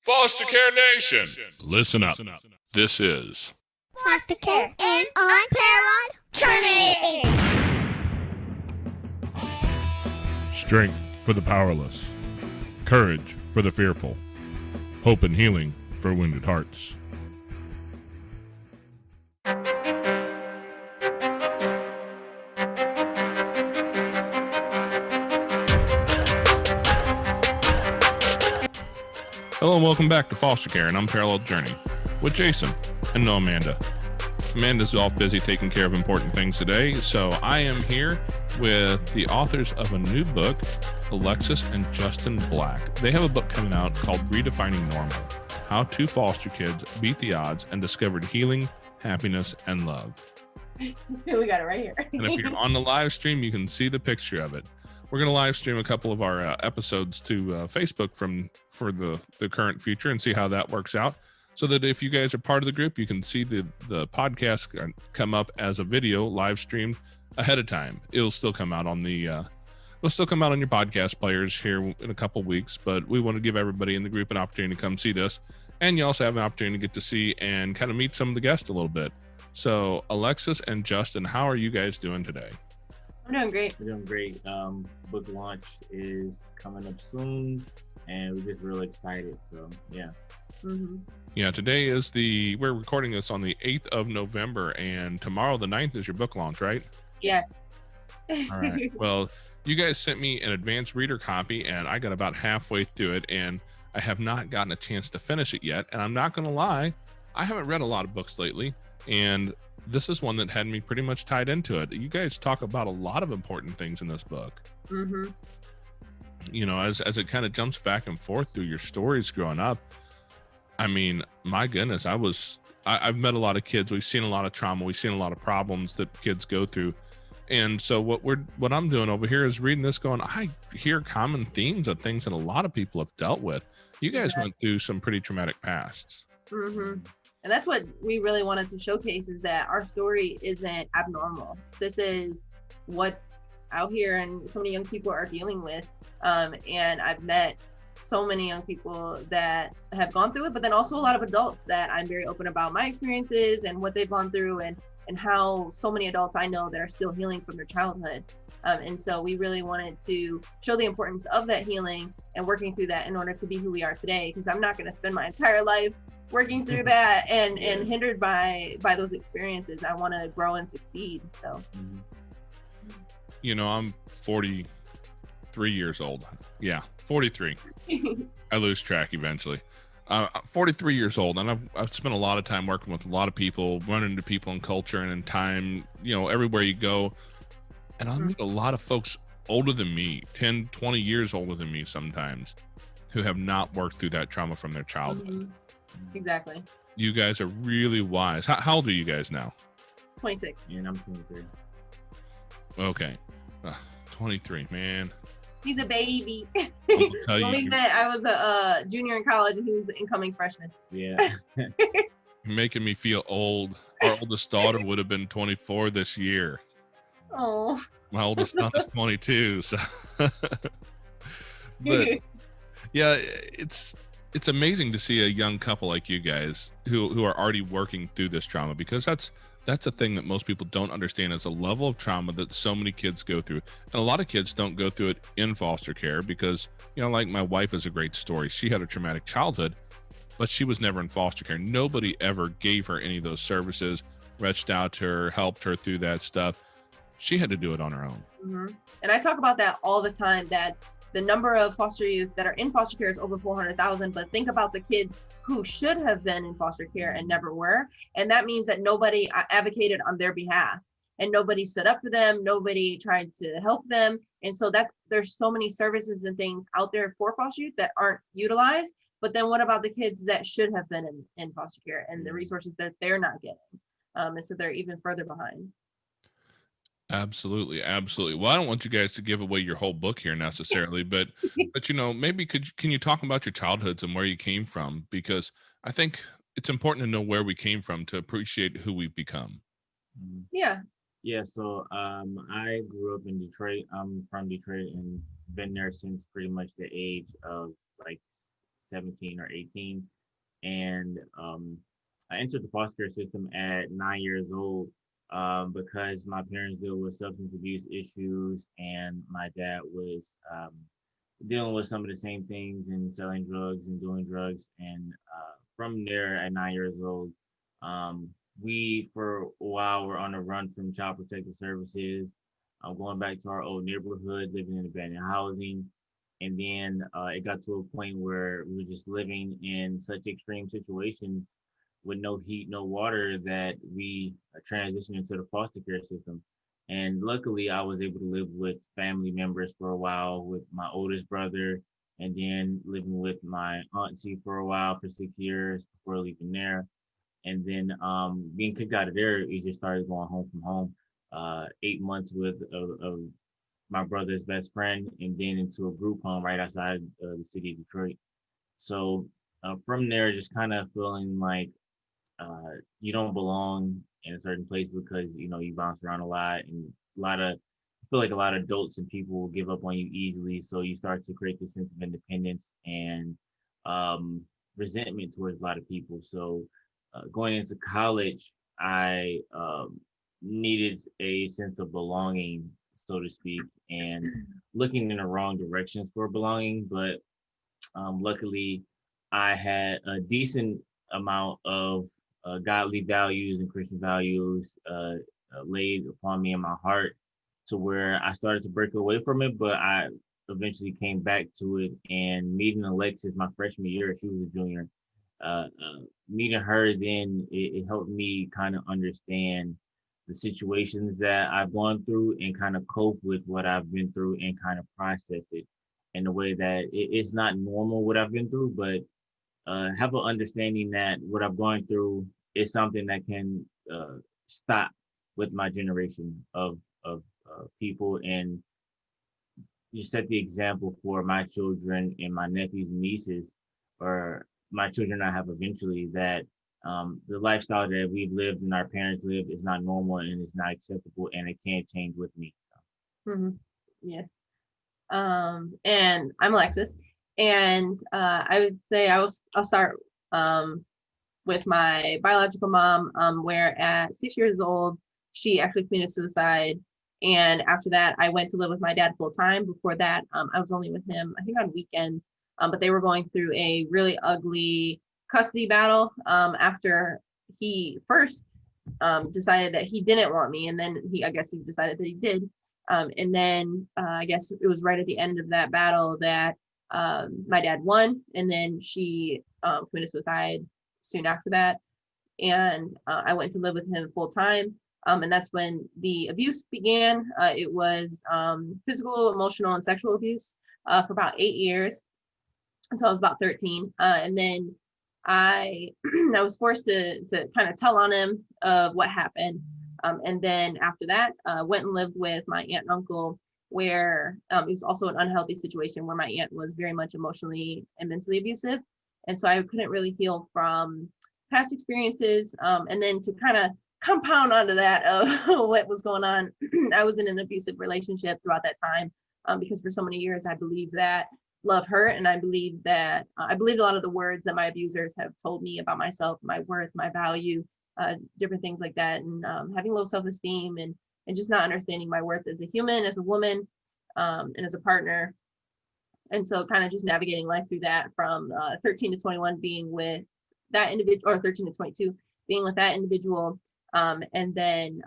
Foster Care Nation, listen up. This is Foster Care and Unparalleled Journey. strength for the powerless, courage for the fearful, hope and healing for wounded hearts. Hello and welcome back to Foster Care and Unparalleled Journey with Jason and no Amanda. Amanda's off busy taking care of important things today, so I am here with the authors of a new book, Alexis and Justin Black. They have a book coming out called Redefining Normal, How Two Foster Kids Beat the Odds and Discovered Healing, Happiness, and Love. We got it right here. And if you're on the live stream, you can see the picture of it. We're going to live stream a couple of our episodes to Facebook for the current future and see how that works out. So that if you guys are part of the group, you can see the podcast come up as a video live streamed ahead of time. It'll still come out on your podcast players here in a couple weeks, but we want to give everybody in the group an opportunity to come see this. And you also have an opportunity to get to see and kind of meet some of the guests a little bit. So Alexis and Justin, how are you guys doing today? I'm doing great. We're doing great. Book launch is coming up soon, and we're just really excited. So, yeah. Mm-hmm. Yeah, today is we're recording this on the 8th of November, and tomorrow, the 9th, is your book launch, right? Yes. All right. Well, you guys sent me an advanced reader copy, and I got about halfway through it, and I have not gotten a chance to finish it yet. And I'm not going to lie, I haven't read a lot of books lately, and this is one that had me pretty much tied into it. You guys talk about a lot of important things in this book. Mm-hmm. You know, as it kind of jumps back and forth through your stories growing up. I mean, my goodness, I've met a lot of kids. We've seen a lot of trauma. We've seen a lot of problems that kids go through. And so what I'm doing over here is reading this going, I hear common themes of things that a lot of people have dealt with. You guys went through some pretty traumatic pasts. Mm-hmm. And that's what we really wanted to showcase, is that our story isn't abnormal. This is what's out here and so many young people are dealing with. And I've met so many young people that have gone through it, but then also a lot of adults that I'm very open about my experiences and what they've gone through, and how so many adults I know that are still healing from their childhood. And so we really wanted to show the importance of that healing and working through that in order to be who we are today, because I'm not going to spend my entire life working through that and hindered by those experiences. I want to grow and succeed. So, you know, I'm 43 years old. Yeah, 43. I lose track eventually. 43 years old, and I've spent a lot of time working with a lot of people, running into people in culture and in time, you know, everywhere you go. And I'll meet a lot of folks older than me, 10, 20 years older than me sometimes, who have not worked through that trauma from their childhood. Mm-hmm. Exactly. You guys are really wise. How old are you guys now? 26. And I'm 23. Okay. 23, man. He's a baby. I'll tell When we you, met, I was a junior in college and he was an incoming freshman. Yeah. you're making me feel old. Our oldest daughter would have been 24 this year. Oh. My oldest son is 22. So, but yeah, it's amazing to see a young couple like you guys who are already working through this trauma, because that's a thing that most people don't understand, is a level of trauma that so many kids go through. And a lot of kids don't go through it in foster care because, you know, like my wife is a great story. She had a traumatic childhood, but she was never in foster care. Nobody ever gave her any of those services, reached out to her, helped her through that stuff. She had to do it on her own. Mm-hmm. And I talk about that all the time, that the number of foster youth that are in foster care is over 400,000, but think about the kids who should have been in foster care and never were. And that means that nobody advocated on their behalf, and nobody stood up for them. Nobody tried to help them. And so there's so many services and things out there for foster youth that aren't utilized. But then what about the kids that should have been in foster care and the resources that they're not getting? And so they're even further behind. Absolutely. Well, I don't want you guys to give away your whole book here necessarily, but you know, maybe can you talk about your childhoods and where you came from? Because I think it's important to know where we came from to appreciate who we've become. Yeah. Yeah. So I grew up in Detroit. I'm from Detroit and been there since pretty much the age of like 17 or 18. And I entered the foster care system at 9 years old because my parents deal with substance abuse issues, and my dad was dealing with some of the same things and selling drugs and doing drugs. And from there, at 9 years old, we for a while were on the run from Child Protective Services, going back to our old neighborhood, living in abandoned housing. And then it got to a point where we were just living in such extreme situations with no heat, no water, that we transitioned into the foster care system. And luckily, I was able to live with family members for a while, with my oldest brother, and then living with my auntie for a while for 6 years before leaving there. And then being kicked out of there, we just started going home from home. 8 months with my brother's best friend, and then into a group home right outside the city of Detroit. So from there, just kind of feeling like you don't belong in a certain place because you bounce around a lot, and I feel like a lot of adults and people will give up on you easily. So you start to create this sense of independence and resentment towards a lot of people. So going into college, I needed a sense of belonging, so to speak, and looking in the wrong directions for belonging. But luckily, I had a decent amount of godly values and Christian values laid upon me in my heart, to where I started to break away from it, but I eventually came back to it. And meeting Alexis my freshman year, she was a junior, meeting her then, it helped me kind of understand the situations that I've gone through and kind of cope with what I've been through and kind of process it in a way that it's not normal what I've been through, but have an understanding that what I've gone through is something that can stop with my generation of people, and you set the example for my children and my nephews and nieces, or my children I have eventually, that the lifestyle that we've lived and our parents lived is not normal and it's not acceptable, and it can't change with me. Mm-hmm. Yes. And I'm Alexis, and I would say I'll start with my biological mom, where at 6 years old, she actually committed suicide. And after that, I went to live with my dad full time. Before that, I was only with him, I think, on weekends. But they were going through a really ugly custody battle after he first decided that he didn't want me. And then I guess he decided that he did. And then I guess it was right at the end of that battle that my dad won. And then she committed suicide soon after that. And I went to live with him full time. And that's when the abuse began. It was physical, emotional, and sexual abuse for about 8 years until I was about 13. And then I was forced to kind of tell on him of what happened. And then after that, went and lived with my aunt and uncle, where it was also an unhealthy situation where my aunt was very much emotionally and mentally abusive. And so I couldn't really heal from past experiences. And then to kind of compound onto that of what was going on, I was in an abusive relationship throughout that time, because for so many years I believed that love hurt, and I believed that I believed a lot of the words that my abusers have told me about myself, my worth, my value, different things like that, and having low self-esteem, and just not understanding my worth as a human, as a woman, and as a partner. And so kind of just navigating life through that from 13 to 21 being with that individual, or 13 to 22 being with that individual. And then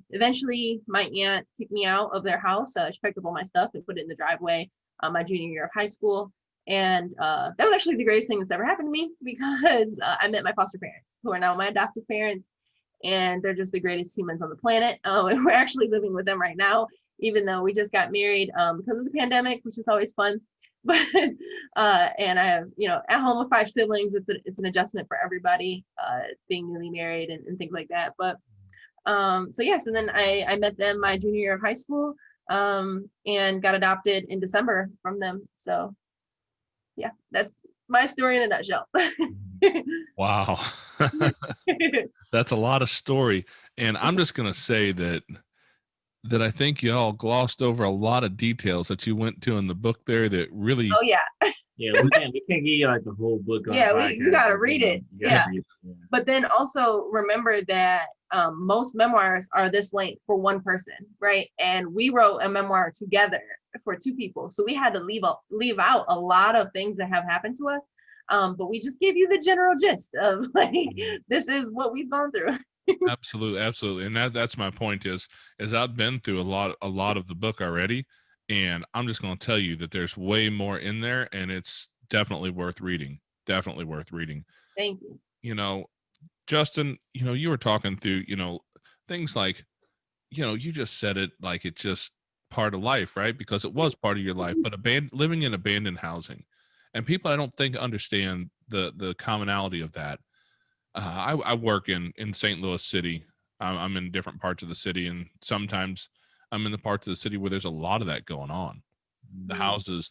eventually my aunt kicked me out of their house. She picked up all my stuff and put it in the driveway my junior year of high school. And that was actually the greatest thing that's ever happened to me, because I met my foster parents, who are now my adoptive parents. And they're just the greatest humans on the planet. And we're actually living with them right now, even though we just got married because of the pandemic, which is always fun. But and I have, at home with 5 siblings, it's an adjustment for everybody, being newly married and things like that. But so yes, and then I met them my junior year of high school, and got adopted in December from them. So yeah, that's my story in a nutshell. Wow. That's a lot of story. And I'm just going to say that that I think y'all glossed over a lot of details that you went to in the book there that really, Oh yeah. Yeah, we can't give you like the whole book on Yeah, the you podcast. gotta Like, read it. you gotta Yeah. read it. Yeah. But then also remember that most memoirs are this length for one person, right? And we wrote a memoir together for two people. So we had to leave out a lot of things that have happened to us. But we just gave you the general gist of like, this is what we've gone through. absolutely, absolutely. And that's my point is I've been through a lot of the book already. And I'm just going to tell you that there's way more in there, and it's definitely worth reading. Definitely worth reading. Thank you. You know, Justin, you were talking through, things like, you just said it like it's just part of life, right? Because it was part of your life, but living in abandoned housing, and people I don't think understand the commonality of that. I work in St. Louis City. I'm in different parts of the city, and sometimes I'm in the parts of the city where there's a lot of that going on. The houses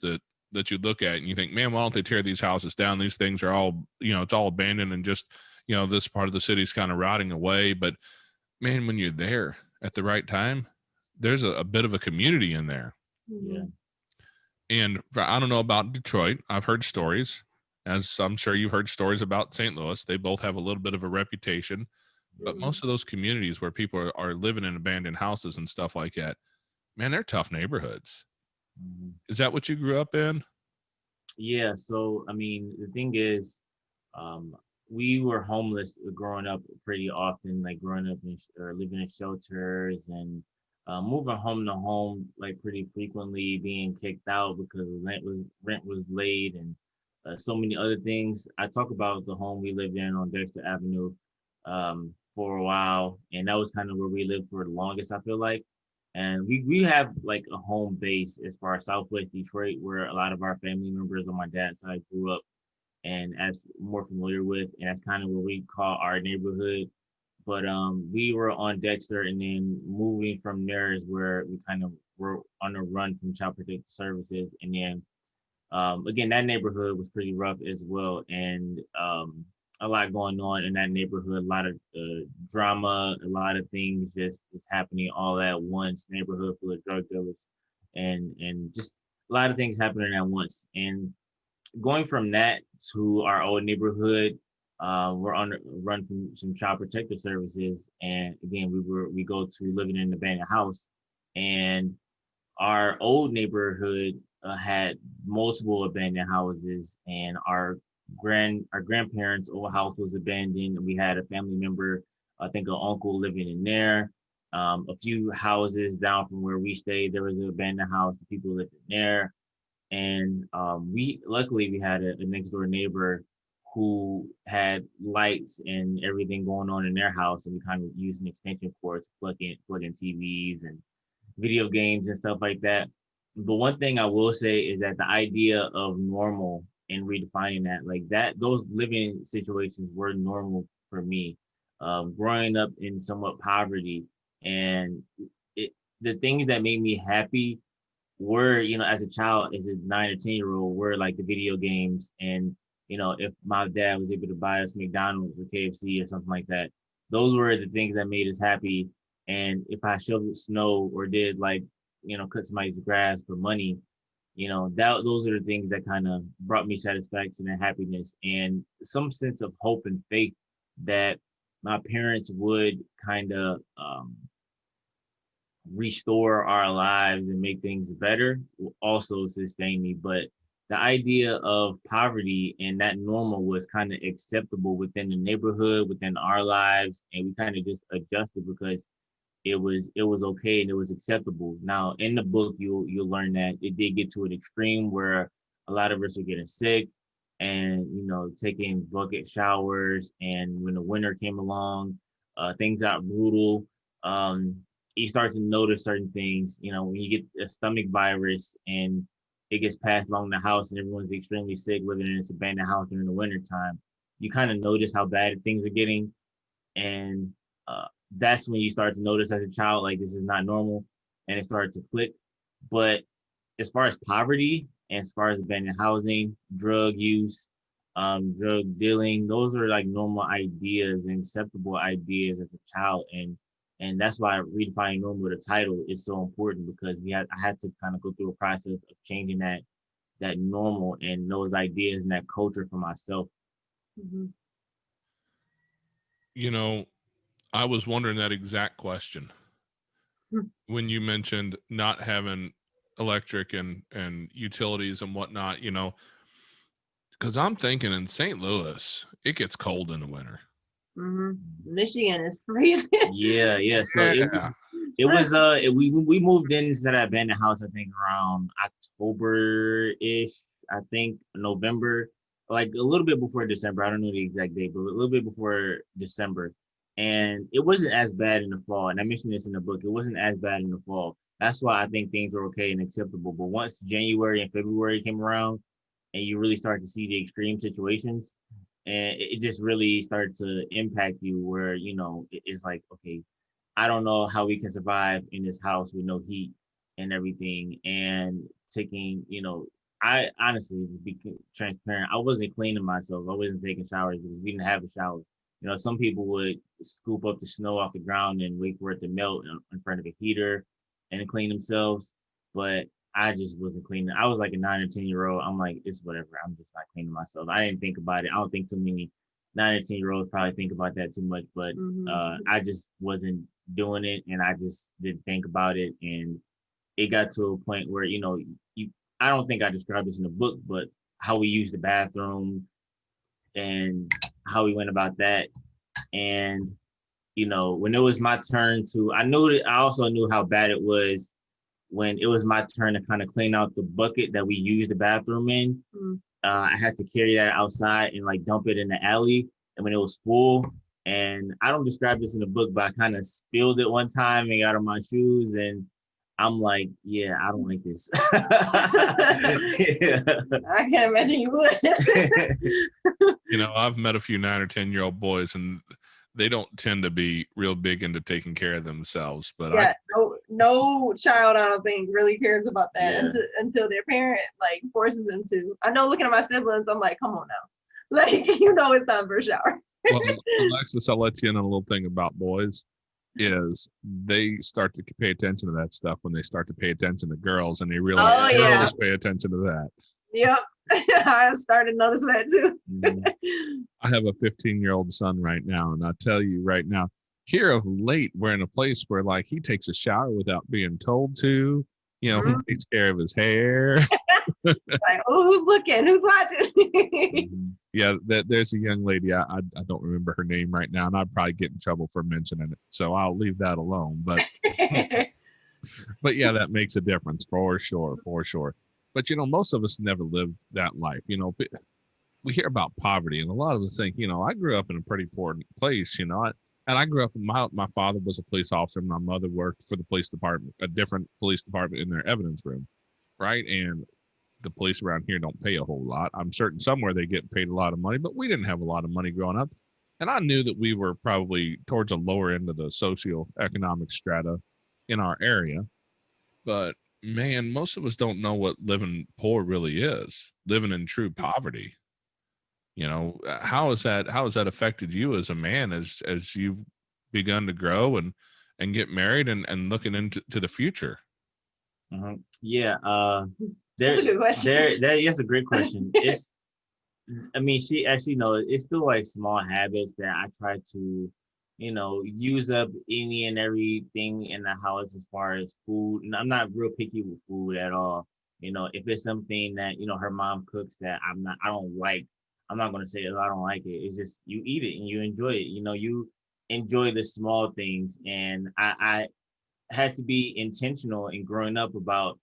that you look at and you think, man, why don't they tear these houses down? These things are all, it's all abandoned, and just, this part of the city's kind of rotting away. But man, when you're there at the right time, there's a bit of a community in there. Yeah. And I don't know about Detroit. I've heard stories, as I'm sure you've heard stories about St. Louis. They both have a little bit of a reputation, but most of those communities where people are living in abandoned houses and stuff like that, man, they're tough neighborhoods. Mhm. Is that what you grew up in? Yeah. So I mean, the thing is, um, we were homeless growing up pretty often, like growing up or living in shelters and moving home to home like pretty frequently, being kicked out because rent was late and so many other things. I talk about the home we lived in on Dexter Avenue for a while, and that was kind of where we lived for the longest, I feel like. And we have like a home base as far as Southwest Detroit, where a lot of our family members on my dad's side grew up and as more familiar with, and that's kind of what we call our neighborhood. But we were on Dexter, and then moving from there is where we kind of were on a run from Child Protective Services, and then again that neighborhood was pretty rough as well, and a lot going on in that neighborhood, a lot of drama, a lot of things just it's happening all at once. Neighborhood full of drug dealers, and just a lot of things happening at once, and going from that to our old neighborhood, we're on the run from some child protective services, and again, we go to living in an abandoned house, and our old neighborhood had multiple abandoned houses, and our grandparents' old house was abandoned, and we had a family member, I think an uncle living in there. A few houses down from where we stayed, there was an abandoned house. The people lived in there, and we luckily we had a next door neighbor who had lights and everything going on in their house, and we kind of used an extension cord to plug in TVs and video games and stuff like that. But one thing I will say is that the idea of normal and redefining that, like that, those living situations were normal for me. Growing up in somewhat poverty, and it, the things that made me happy were, as a child, as a 9 or 10 year old, were like the video games. And, if my dad was able to buy us McDonald's or KFC or something like that, those were the things that made us happy. And if I shoveled snow or did like, cut somebody's grass for money, those are the things that kind of brought me satisfaction and happiness and some sense of hope and faith that my parents would kind of restore our lives and make things better will also sustain me. But the idea of poverty and that normal was kind of acceptable within the neighborhood, within our lives, and we kind of just adjusted because it was okay and it was acceptable. Now in the book you'll learn that it did get to an extreme where a lot of us are getting sick and taking bucket showers, and when the winter came along, things got brutal. um you start to notice certain things, when you get a stomach virus and it gets passed along the house and everyone's extremely sick living in this abandoned house during the winter time. You kind of notice how bad things are getting, and that's when you start to notice as a child, like this is not normal, and it started to click. But as far as poverty and as far as abandoned housing, drug use, drug dealing, those are like normal ideas and acceptable ideas as a child. And And that's why redefining normal, the title, is so important, because I had to kind of go through a process of changing that normal and those ideas and that culture for myself. Mm-hmm. You know, I was wondering that exact question Hmm. when you mentioned not having electric and utilities and whatnot, you know, because I'm thinking in St. Louis, it gets cold in the winter. Mm-hmm. Michigan is freezing. Yeah. So it was we moved into that abandoned house, I think around October-ish, I think November, like a little bit before December. I don't know the exact date, but a little bit before December. And it wasn't as bad in the fall. And I mentioned this in the book. It wasn't as bad in the fall. That's why I think things are okay and acceptable. But once January and February came around and you really start to see the extreme situations, and it just really started to impact you, where it's like, okay, I don't know how we can survive in this house with no heat and everything. And taking, I honestly, to be transparent, I wasn't cleaning myself. I wasn't taking showers because we didn't have a shower. Some people would scoop up the snow off the ground and wait for it to melt in front of a heater and clean themselves. But I just wasn't cleaning. I was like a 9 or 10-year-old. I'm like, it's whatever. I'm just not cleaning myself. I didn't think about it. I don't think too many 9 or 10-year-olds probably think about that too much, but I just wasn't doing it, and I just didn't think about it. And it got to a point where, I don't think I described this in the book, but how we used the bathroom and how we went about that. And, when it was my turn I also knew how bad it was when it was my turn to kind of clean out the bucket that we used the bathroom in. I had to carry that outside and like dump it in the alley. And when it was full, and I don't describe this in the book, but I kind of spilled it one time and got on my shoes, and I'm like, yeah, I don't like this. Yeah. I can't imagine you would. I've met a few 9 or 10-year-old boys, and they don't tend to be real big into taking care of themselves. But yeah, no child, I don't think, really cares about that until their parent like forces them to. I know, looking at my siblings, I'm like, come on now, like it's time for a shower. Well, Alexis, I'll let you in on a little thing about boys. Is they start to pay attention to that stuff when they start to pay attention to girls, and they realize girls pay attention to that. Yep. I started noticing that too. I have a 15-year-old son right now, and I tell you right now, here of late, we're in a place where like he takes a shower without being told to. He takes care of his hair. Like, oh, who's looking? Who's watching? Yeah, there's a young lady. I don't remember her name right now, and I'd probably get in trouble for mentioning it, so I'll leave that alone. But but yeah, that makes a difference for sure. But most of us never lived that life. We hear about poverty, and a lot of us think, I grew up in a pretty poor place, and I grew up. My father was a police officer. My mother worked for the police department, a different police department in their evidence room, right? And the police around here don't pay a whole lot. I'm certain somewhere they get paid a lot of money, but we didn't have a lot of money growing up. And I knew that we were probably towards the lower end of the socioeconomic strata in our area. But man, most of us don't know what living poor really is, living in true poverty. How has that affected you as a man as you've begun to grow and get married and looking into the future? Yeah. That's a good question. That's a great question. She actually knows it's still like small habits that I try to, use up any and everything in the house as far as food. And I'm not real picky with food at all. If it's something that, her mom cooks that I don't like, I'm not going to say, oh, I don't like it. It's just, you eat it and you enjoy it. You enjoy the small things. And I had to be intentional in growing up about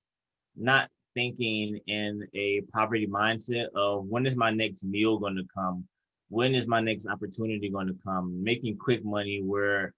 not thinking in a poverty mindset of when is my next meal going to come? When is my next opportunity going to come? Making quick money where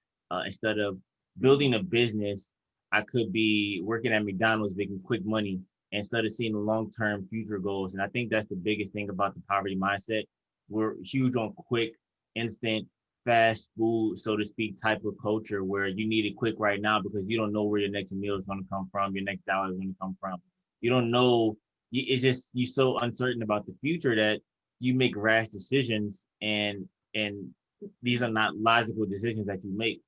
instead of building a business, I could be working at McDonald's making quick money instead of seeing the long-term future goals. And I think that's the biggest thing about the poverty mindset. We're huge on quick, instant, fast food, so to speak, type of culture where you need it quick right now because you don't know where your next meal is going to come from, your next dollar is going to come from. You don't know. It's just you're so uncertain about the future that you make rash decisions, and these are not logical decisions that you make.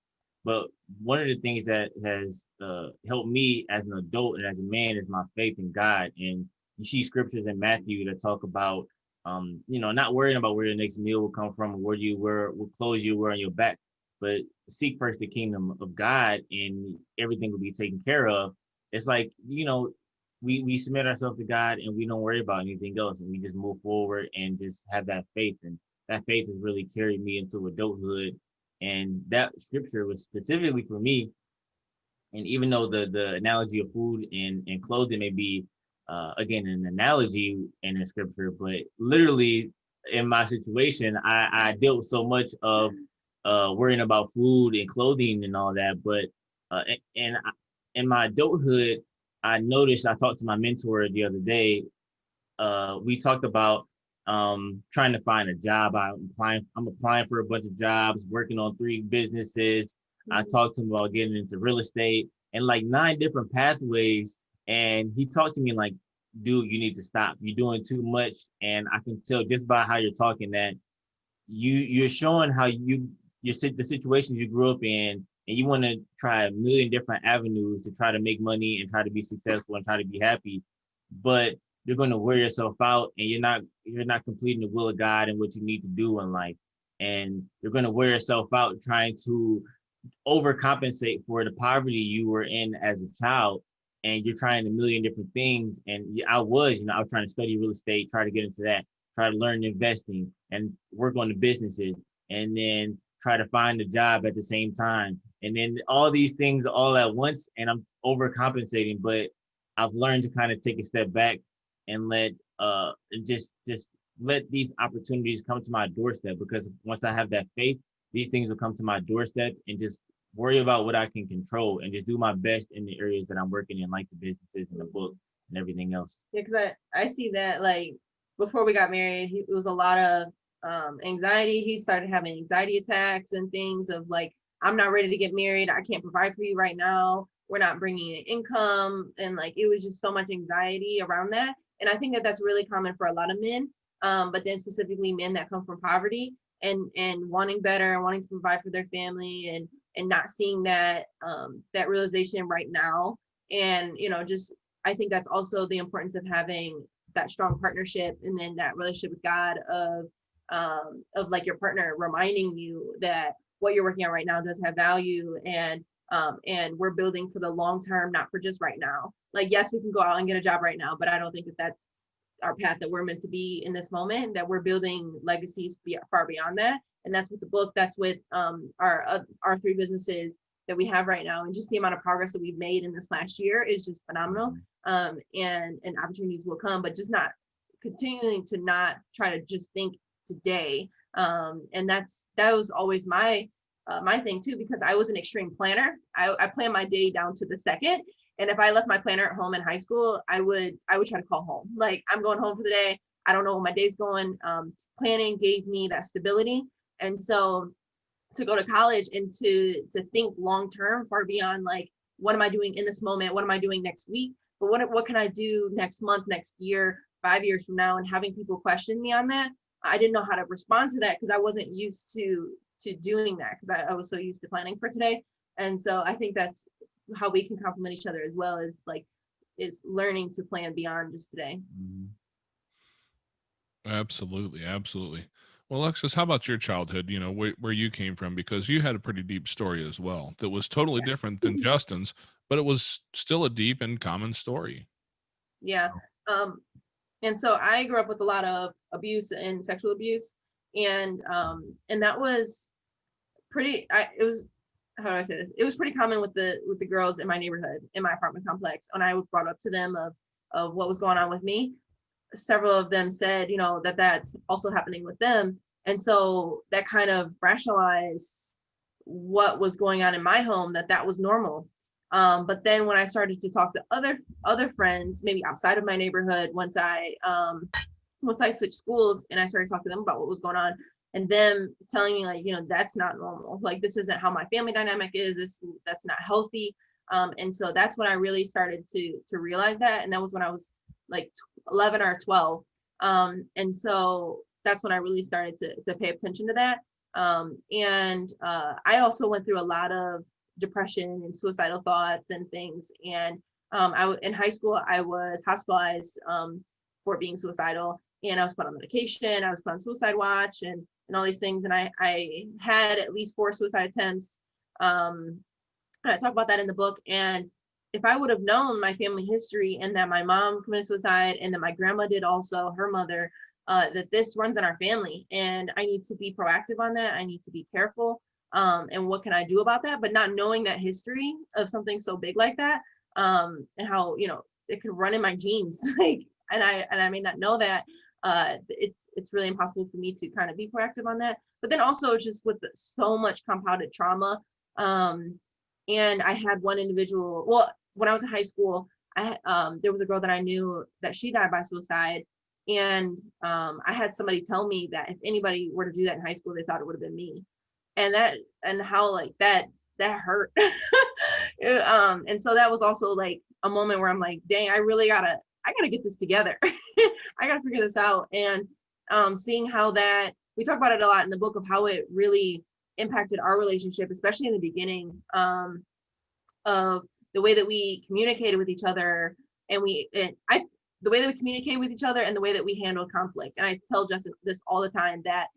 But one of the things that has helped me as an adult and as a man is my faith in God. And you see scriptures in Matthew that talk about, not worrying about where your next meal will come from or where you wear, what clothes you wear on your back, but seek first the kingdom of God and everything will be taken care of. It's like, we submit ourselves to God and we don't worry about anything else. And we just move forward and just have that faith. And that faith has really carried me into adulthood. And that scripture was specifically for me. And even though the analogy of food and clothing may be, again, an analogy in the scripture, but literally in my situation, I dealt with so much of worrying about food and clothing and all that. But in my adulthood, I noticed, I talked to my mentor the other day. We talked about trying to find a job. I'm applying for a bunch of jobs, working on 3 businesses. I talked to him about getting into real estate and like 9 different pathways. And he talked to me like, dude, you need to stop. You're doing too much. And I can tell just by how you're talking that you're showing how the situations you grew up in, and you want to try a million different avenues to try to make money and try to be successful and try to be happy. But you're going to wear yourself out and you're not completing the will of God and what you need to do in life. And you're going to wear yourself out trying to overcompensate for the poverty you were in as a child. And you're trying a million different things. And I was trying to study real estate, try to get into that, try to learn investing and work on the businesses, and then try to find a job at the same time. And then all these things all at once, and I'm overcompensating, but I've learned to kind of take a step back and let just let these opportunities come to my doorstep, because once I have that faith, these things will come to my doorstep, and just worry about what I can control and just do my best in the areas that I'm working in, like the businesses and the book and everything else. Yeah, because I see that, like, before we got married, it was a lot of anxiety. He started having anxiety attacks and things of like, I'm not ready to get married. I can't provide for you right now. We're not bringing in income. And like, it was just so much anxiety around that. And I think that that's really common for a lot of men, but then specifically men that come from poverty and wanting better and wanting to provide for their family and not seeing that that realization right now. And just I think that's also the importance of having that strong partnership, and then that relationship with God of like your partner reminding you that what you're working on right now does have value, and we're building for the long term, not for just right now. Like, yes, we can go out and get a job right now, but I don't think that that's our path that we're meant to be in this moment, that we're building legacies far beyond that. And that's with the book, that's with our 3 businesses that we have right now. And just the amount of progress that we've made in this last year is just phenomenal. And opportunities will come, but just not continuing to not try to just think today. And that was always my thing too, because I was an extreme planner. I planned my day down to the second. And if I left my planner at home in high school, I would try to call home. Like, I'm going home for the day. I don't know where my day's going. Planning gave me that stability. And so to go to college and to think long term, far beyond like, what am I doing in this moment? What am I doing next week? But what can I do next month, next year, 5 years from now? And having people question me on that, I didn't know how to respond to that, because I wasn't used to doing that, because I was so used to planning for today. And so I think that's how we can complement each other as well, as like is learning to plan beyond just today. Absolutely. Well, Alexis, how about your childhood? Where you came from, because you had a pretty deep story as well that was totally different than Justin's, but it was still a deep and common story. Yeah. And so I grew up with a lot of abuse and sexual abuse, and that was pretty. It was, how do I say this? It was pretty common with the girls in my neighborhood, in my apartment complex. When I was brought up to them of what was going on with me, several of them said, that that's also happening with them. And so that kind of rationalized what was going on in my home, that was normal. But then when I started to talk to other friends, maybe outside of my neighborhood, once I switched schools and I started talking to them about what was going on, and them telling me like, that's not normal. Like, this isn't how my family dynamic is. That's not healthy. And so that's when I really started to realize that. And that was when I was like 11 or 12. And so that's when I really started to pay attention to that. I also went through a lot of depression and suicidal thoughts and things. And in high school, I was hospitalized for being suicidal, and I was put on medication. I was put on suicide watch and all these things. And I had at least 4 suicide attempts. And I talk about that in the book. And if I would have known my family history and that my mom committed suicide and that my grandma did also, her mother, that this runs in our family, and I need to be proactive on that. I need to be careful. And what can I do about that? But not knowing that history of something so big like that, and how, it can run in my genes, like, and I may not know that. It's really impossible for me to kind of be proactive on that. But then also just with so much compounded trauma, and I had one individual. Well, when I was in high school, there was a girl that I knew that she died by suicide, and I had somebody tell me that if anybody were to do that in high school, they thought it would have been me, and how like that hurt. And so that was also like a moment where I'm like, dang, I gotta get this together. I gotta figure this out. And seeing how that, we talk about it a lot in the book, of how it really impacted our relationship, especially in the beginning, of the way that we communicated with each other, and the way that we communicate with each other, and the way that we handle conflict. And I tell Justin this all the time, that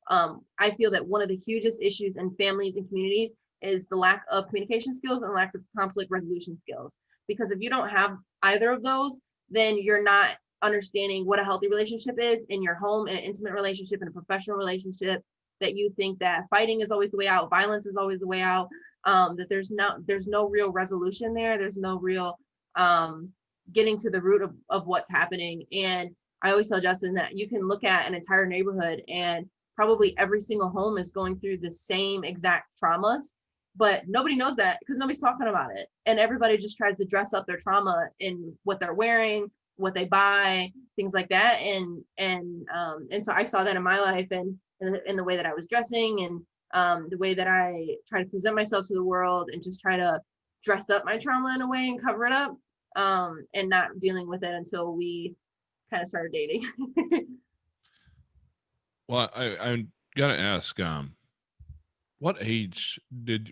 I feel that one of the hugest issues in families and communities is the lack of communication skills and lack of conflict resolution skills. Because if you don't have either of those, then you're not understanding what a healthy relationship is in your home, in an intimate relationship, in a professional relationship, that you think that fighting is always the way out, violence is always the way out, that there's no real resolution there. There's no real getting to the root of what's happening. And I always tell Justin that you can look at an entire neighborhood and probably every single home is going through the same exact traumas, but nobody knows that because nobody's talking about it. And everybody just tries to dress up their trauma in what they're wearing, what they buy, things like that. And so I saw that in my life, and in the way that I was dressing, and the way that I try to present myself to the world, and just try to dress up my trauma in a way and cover it up, and not dealing with it until we kind of started dating. Well, I gotta ask, what age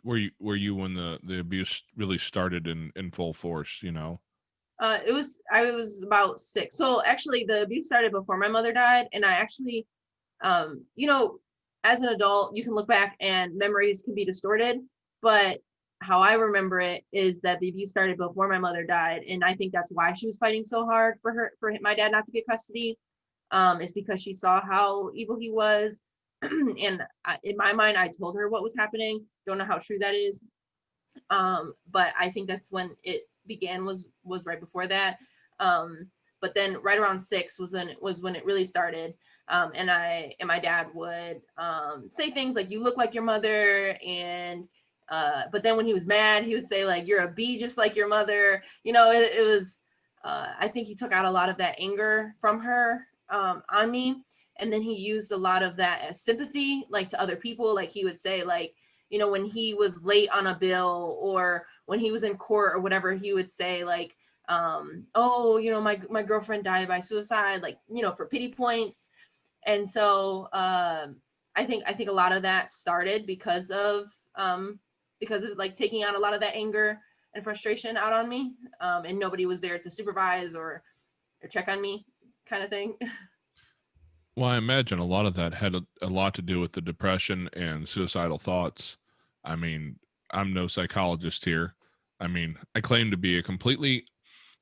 were you when the abuse really started in full force? I was about 6. So actually the abuse started before my mother died. And I actually, as an adult, you can look back and memories can be distorted, but how I remember it is that the abuse started before my mother died. And I think that's why she was fighting so hard for my dad not to get custody, is because she saw how evil he was. And in my mind, I told her what was happening. Don't know how true that is. But I think that's when it began, was right before that. But then right around 6 was when it really started. And my dad would say things like, "You look like your mother," and but then when he was mad, he would say like, "You're a bee just like your mother." It was I think he took out a lot of that anger from her on me. And then he used a lot of that as sympathy, like to other people. Like he would say like, when he was late on a bill, or when he was in court or whatever, he would say like, "Oh, my girlfriend died by suicide," like, for pity points. And so I think a lot of that started because of like taking out a lot of that anger and frustration out on me, and nobody was there to supervise or check on me, kind of thing. Well, I imagine a lot of that had a lot to do with the depression and suicidal thoughts. I mean, I'm no psychologist here. I mean, I claim to be a completely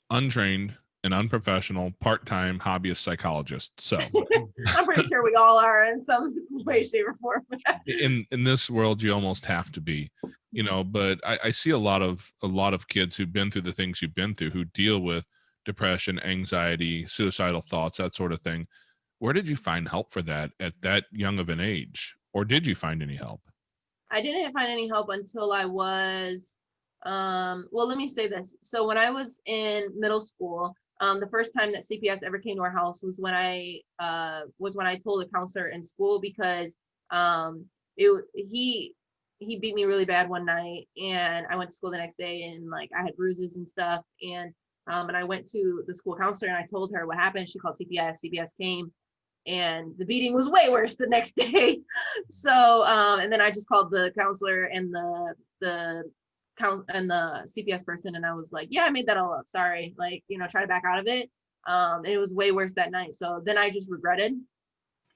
untrained and unprofessional part-time hobbyist psychologist. So I'm pretty sure we all are in some way, shape, or form. in this world, you almost have to be, but I see a lot of kids who've been through the things you've been through, who deal with depression, anxiety, suicidal thoughts, that sort of thing. Where did you find help for that at that young of an age? Or did you find any help? I didn't find any help until I was, well, let me say this. So when I was in middle school, the first time that CPS ever came to our house was when I told a counselor in school, because he beat me really bad one night, and I went to school the next day, and like I had bruises and stuff, and I went to the school counselor and I told her what happened. She called CPS. CPS came, and the beating was way worse the next day. So and then I just called the counselor and the CPS person, and I was like, yeah, I made that all up, sorry, like, you know, try to back out of it. And it was way worse that night. So then I just regretted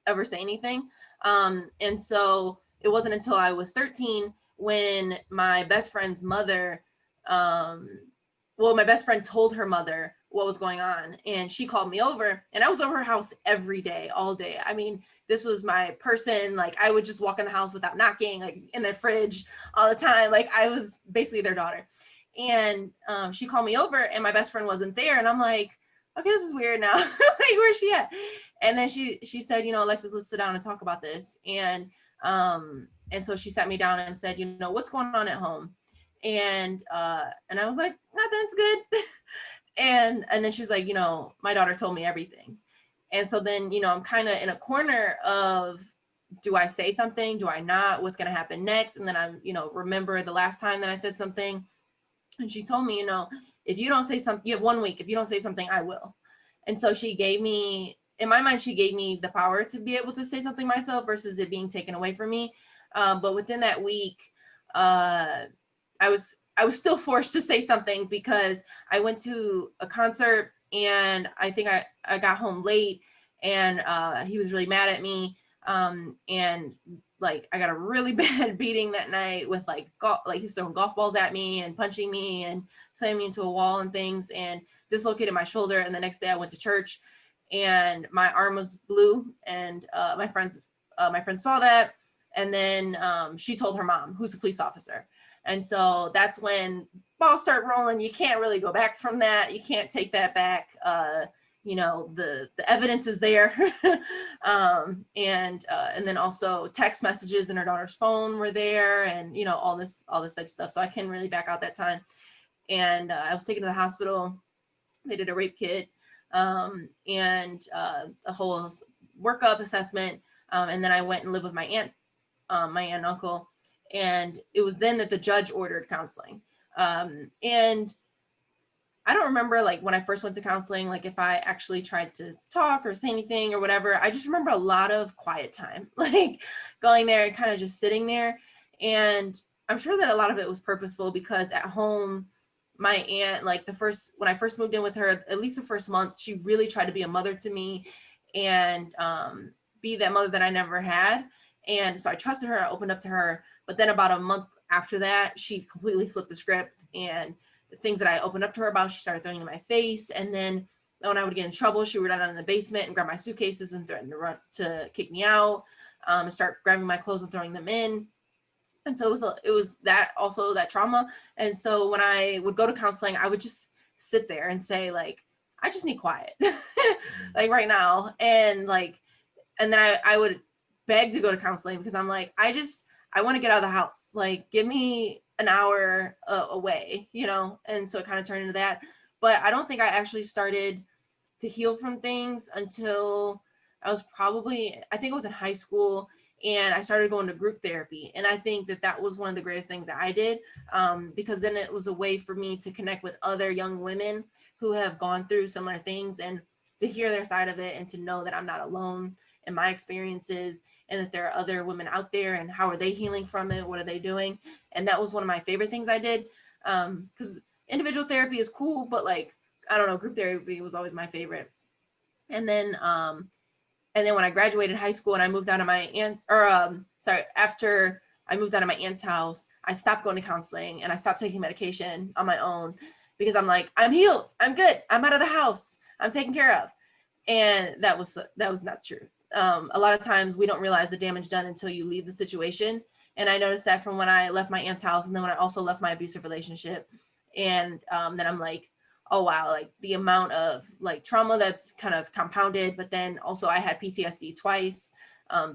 ever saying anything. And so it wasn't until I was 13 when my best friend's mother, my best friend told her mother what was going on, and she called me over, and I was over her house every day, all day. I mean, this was my person. Like, I would just walk in the house without knocking, like in the fridge all the time. Like, I was basically their daughter. And she called me over, and my best friend wasn't there, and I'm like, okay, this is weird now. Like, where's she at? And then she said, you know, Alexis, let's sit down and talk about this. And so she sat me down and said, you know, what's going on at home? And I was like, nothing's good. and then she's like, you know, my daughter told me everything. And so then, you know, I'm kind of in a corner of, do I say something? Do I not? What's going to happen next? And then I'm, you know, remember the last time that I said something, and she told me, you know, if you don't say something, you have 1 week. If you don't say something, I will. And so she gave me, in my mind, she gave me the power to be able to say something myself versus it being taken away from me. But within that week, I was still forced to say something because I went to a concert, and I think I got home late, and he was really mad at me. And like, I got a really bad beating that night with like he's throwing golf balls at me and punching me and slamming me into a wall and things, and dislocated my shoulder. And the next day I went to church, and my arm was blue, and my friend saw that. And then she told her mom, who's a police officer. And so that's when balls start rolling. You can't really go back from that. You can't take that back. You know, the evidence is there. And then also text messages in her daughter's phone were there, and, you know, all this type of stuff. So I couldn't really back out that time. And I was taken to the hospital. They did a rape kit, and a whole workup assessment. And then I went and lived with my aunt and uncle. And it was then that the judge ordered counseling. And I don't remember, like, when I first went to counseling, like, if I actually tried to talk or say anything or whatever. I just remember a lot of quiet time, like going there and kind of just sitting there. And I'm sure that a lot of it was purposeful, because at home, my aunt, like when I first moved in with her, at least the first month, she really tried to be a mother to me and be that mother that I never had. And so I trusted her, I opened up to her. But then about a month after that, she completely flipped the script, and the things that I opened up to her about, she started throwing in my face. And then when I would get in trouble, she would run out in the basement and grab my suitcases and threaten to kick me out, and start grabbing my clothes and throwing them in. And so it was that trauma. And so when I would go to counseling, I would just sit there and say, like, I just need quiet, like right now. And then I would beg to go to counseling, because I'm like, I want to get out of the house. Like, give me an hour away, you know? And so it kind of turned into that. But I don't think I actually started to heal from things until I think it was in high school, and I started going to group therapy. And I think that was one of the greatest things that I did, because then it was a way for me to connect with other young women who have gone through similar things, and to hear their side of it, and to know that I'm not alone in my experiences, and that there are other women out there, and how are they healing from it? What are they doing? And that was one of my favorite things I did, because individual therapy is cool, but like, I don't know, group therapy was always my favorite. And then when I graduated high school and I moved out of my after I moved out of my aunt's house, I stopped going to counseling, and I stopped taking medication on my own, because I'm like, I'm healed, I'm good, I'm out of the house, I'm taken care of. And that was not true. A lot of times we don't realize the damage done until you leave the situation. And I noticed that from when I left my aunt's house, and then when I also left my abusive relationship. And then I'm like, oh wow, like the amount of like trauma that's kind of compounded. But then also I had PTSD twice,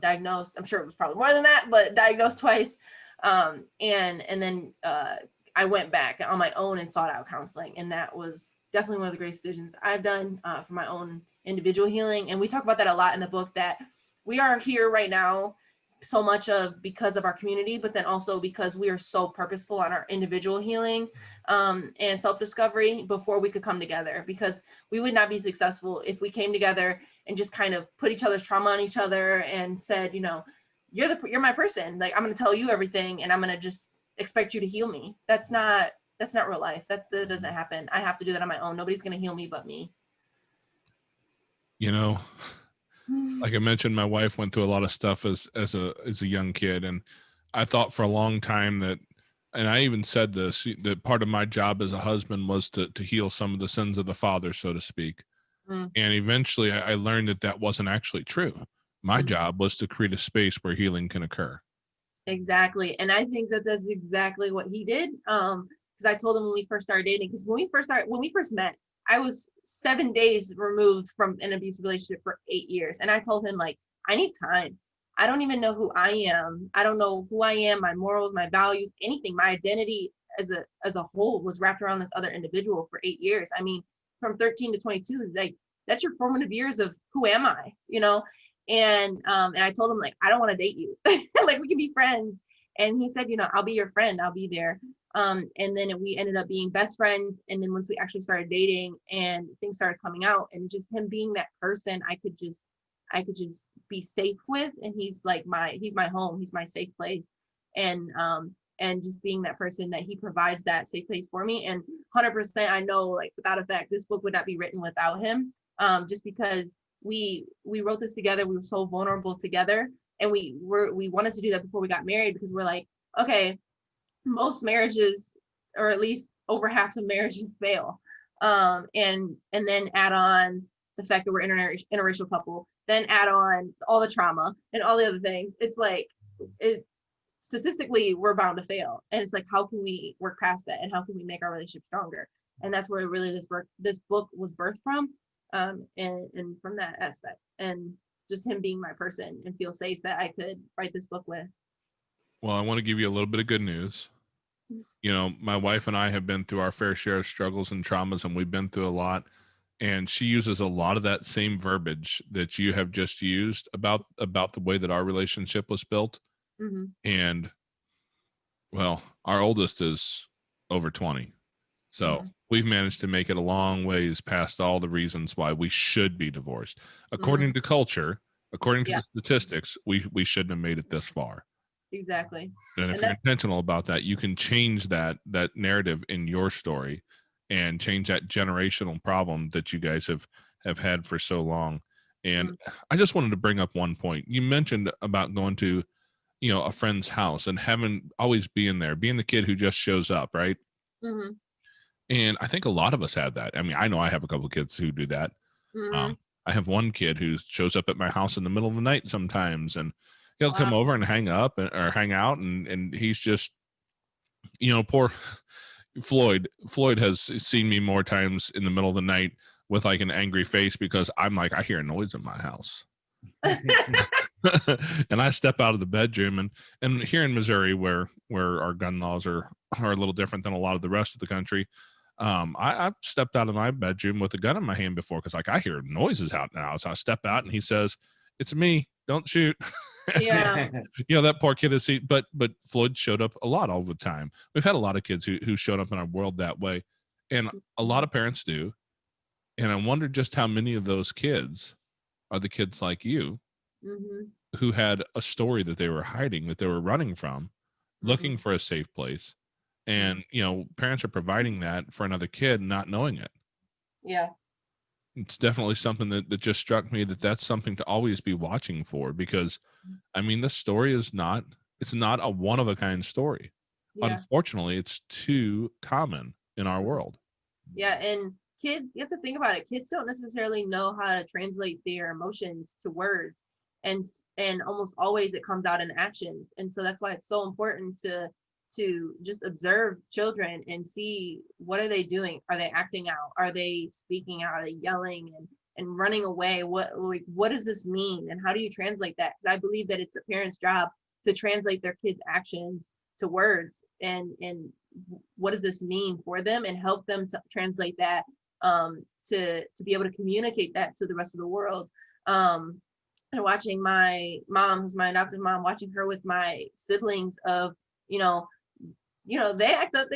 diagnosed. I'm sure it was probably more than that, but diagnosed twice. And then I went back on my own and sought out counseling. And that was definitely one of the greatest decisions I've done for my own individual healing. And we talk about that a lot in the book, that we are here right now so much because of our community, but then also because we are so purposeful on our individual healing and self-discovery before we could come together, because we would not be successful if we came together and just kind of put each other's trauma on each other and said, you know, you're my person. Like, I'm going to tell you everything and I'm going to just expect you to heal me. That's not real life. That doesn't happen. I have to do that on my own. Nobody's going to heal me but me. You know, like I mentioned, my wife went through a lot of stuff as a young kid, and I thought for a long time that, and I even said this, that part of my job as a husband was to heal some of the sins of the father, so to speak. Mm. And eventually I learned that wasn't actually true. My job was to create a space where healing can occur. Exactly. And I think that that's exactly what he did. Because I told him when we first started dating, because when we first met, I was 7 days removed from an abusive relationship for 8 years. And I told him, like, I need time. I don't even know who I am. I don't know who I am, my morals, my values, anything. My identity as a whole was wrapped around this other individual for 8 years. I mean, from 13 to 22, like, that's your formative years of who am I, you know? And I told him, like, I don't want to date you. Like, we can be friends. And he said, you know, I'll be your friend. I'll be there. And then we ended up being best friends. And then once we actually started dating and things started coming out, and just him being that person I could just be safe with. And he's my home. He's my safe place. And just being that person that he provides that safe place for me. And 100%, I know, like, without a fact, this book would not be written without him. Just because we wrote this together. We were so vulnerable together, and we wanted to do that before we got married, because we're like, okay, most marriages, or at least over half of marriages, fail. And then add on the fact that we're interracial couple, then add on all the trauma and all the other things. It's like, statistically, we're bound to fail. And it's like, how can we work past that, and how can we make our relationship stronger? And that's where really this book was birthed from. And from that aspect, and just him being my person and feel safe that I could write this book with. Well, I want to give you a little bit of good news. You know, my wife and I have been through our fair share of struggles and traumas, and we've been through a lot. And she uses a lot of that same verbiage that you have just used about the way that our relationship was built. Mm-hmm. And, well, our oldest is over 20. So we've managed to make it a long ways past all the reasons why we should be divorced. According to culture, according to the statistics, we shouldn't have made it this far. Exactly. And if you're intentional about that, you can change that narrative in your story and change that generational problem that you guys have had for so long. And I just wanted to bring up one point. You mentioned about going to, you know, a friend's house and having always being there, being the kid who just shows up, right? Mm-hmm. And I think a lot of us have that. I mean, I know I have a couple of kids who do that. I have one kid who shows up at my house in the middle of the night sometimes, and he'll come over and hang up or hang out, and he's just, you know, poor Floyd. Floyd has seen me more times in the middle of the night with like an angry face because I'm like, I hear a noise in my house. And I step out of the bedroom, and here in Missouri, where our gun laws are a little different than a lot of the rest of the country, I've stepped out of my bedroom with a gun in my hand before, because like I hear noises out now. So I step out, and he says, "It's me. Don't shoot." Yeah. You know, that poor kid is seen, but Floyd showed up a lot all the time. We've had a lot of kids who showed up in our world that way, and a lot of parents do. And I wonder just how many of those kids are the kids like you, who had a story that they were hiding, that they were running from, looking for a safe place. And, you know, parents are providing that for another kid, not knowing it. Yeah. It's definitely something that just struck me, that's something to always be watching for, because I mean, this story it's not a one of a kind story. Yeah. Unfortunately, it's too common in our world. Yeah. And kids, you have to think about it. Kids don't necessarily know how to translate their emotions to words. And almost always it comes out in actions. And so that's why it's so important to just observe children and see, what are they doing? Are they acting out? Are they speaking out? Are they yelling and running away? What does this mean? And how do you translate that? Because I believe that it's a parent's job to translate their kids' actions to words, and what does this mean for them, and help them to translate that, to be able to communicate that to the rest of the world. And watching my mom, who's my adopted mom, watching her with my siblings, of, you know, they act up.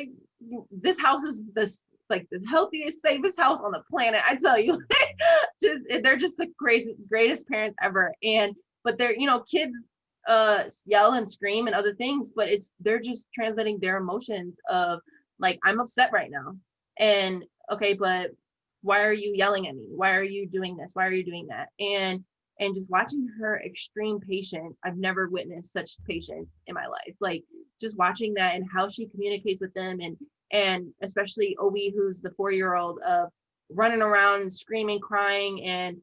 This house is like the healthiest, safest house on the planet. I tell you, they're just the greatest parents ever. But they're, kids yell and scream and other things, but they're just translating their emotions of like, I'm upset right now. And okay, but why are you yelling at me? Why are you doing this? Why are you doing that? And just watching her extreme patience, I've never witnessed such patience in my life. Like just watching that and how she communicates with them, and especially Obi, who's the 4-year-old, of running around screaming, crying, and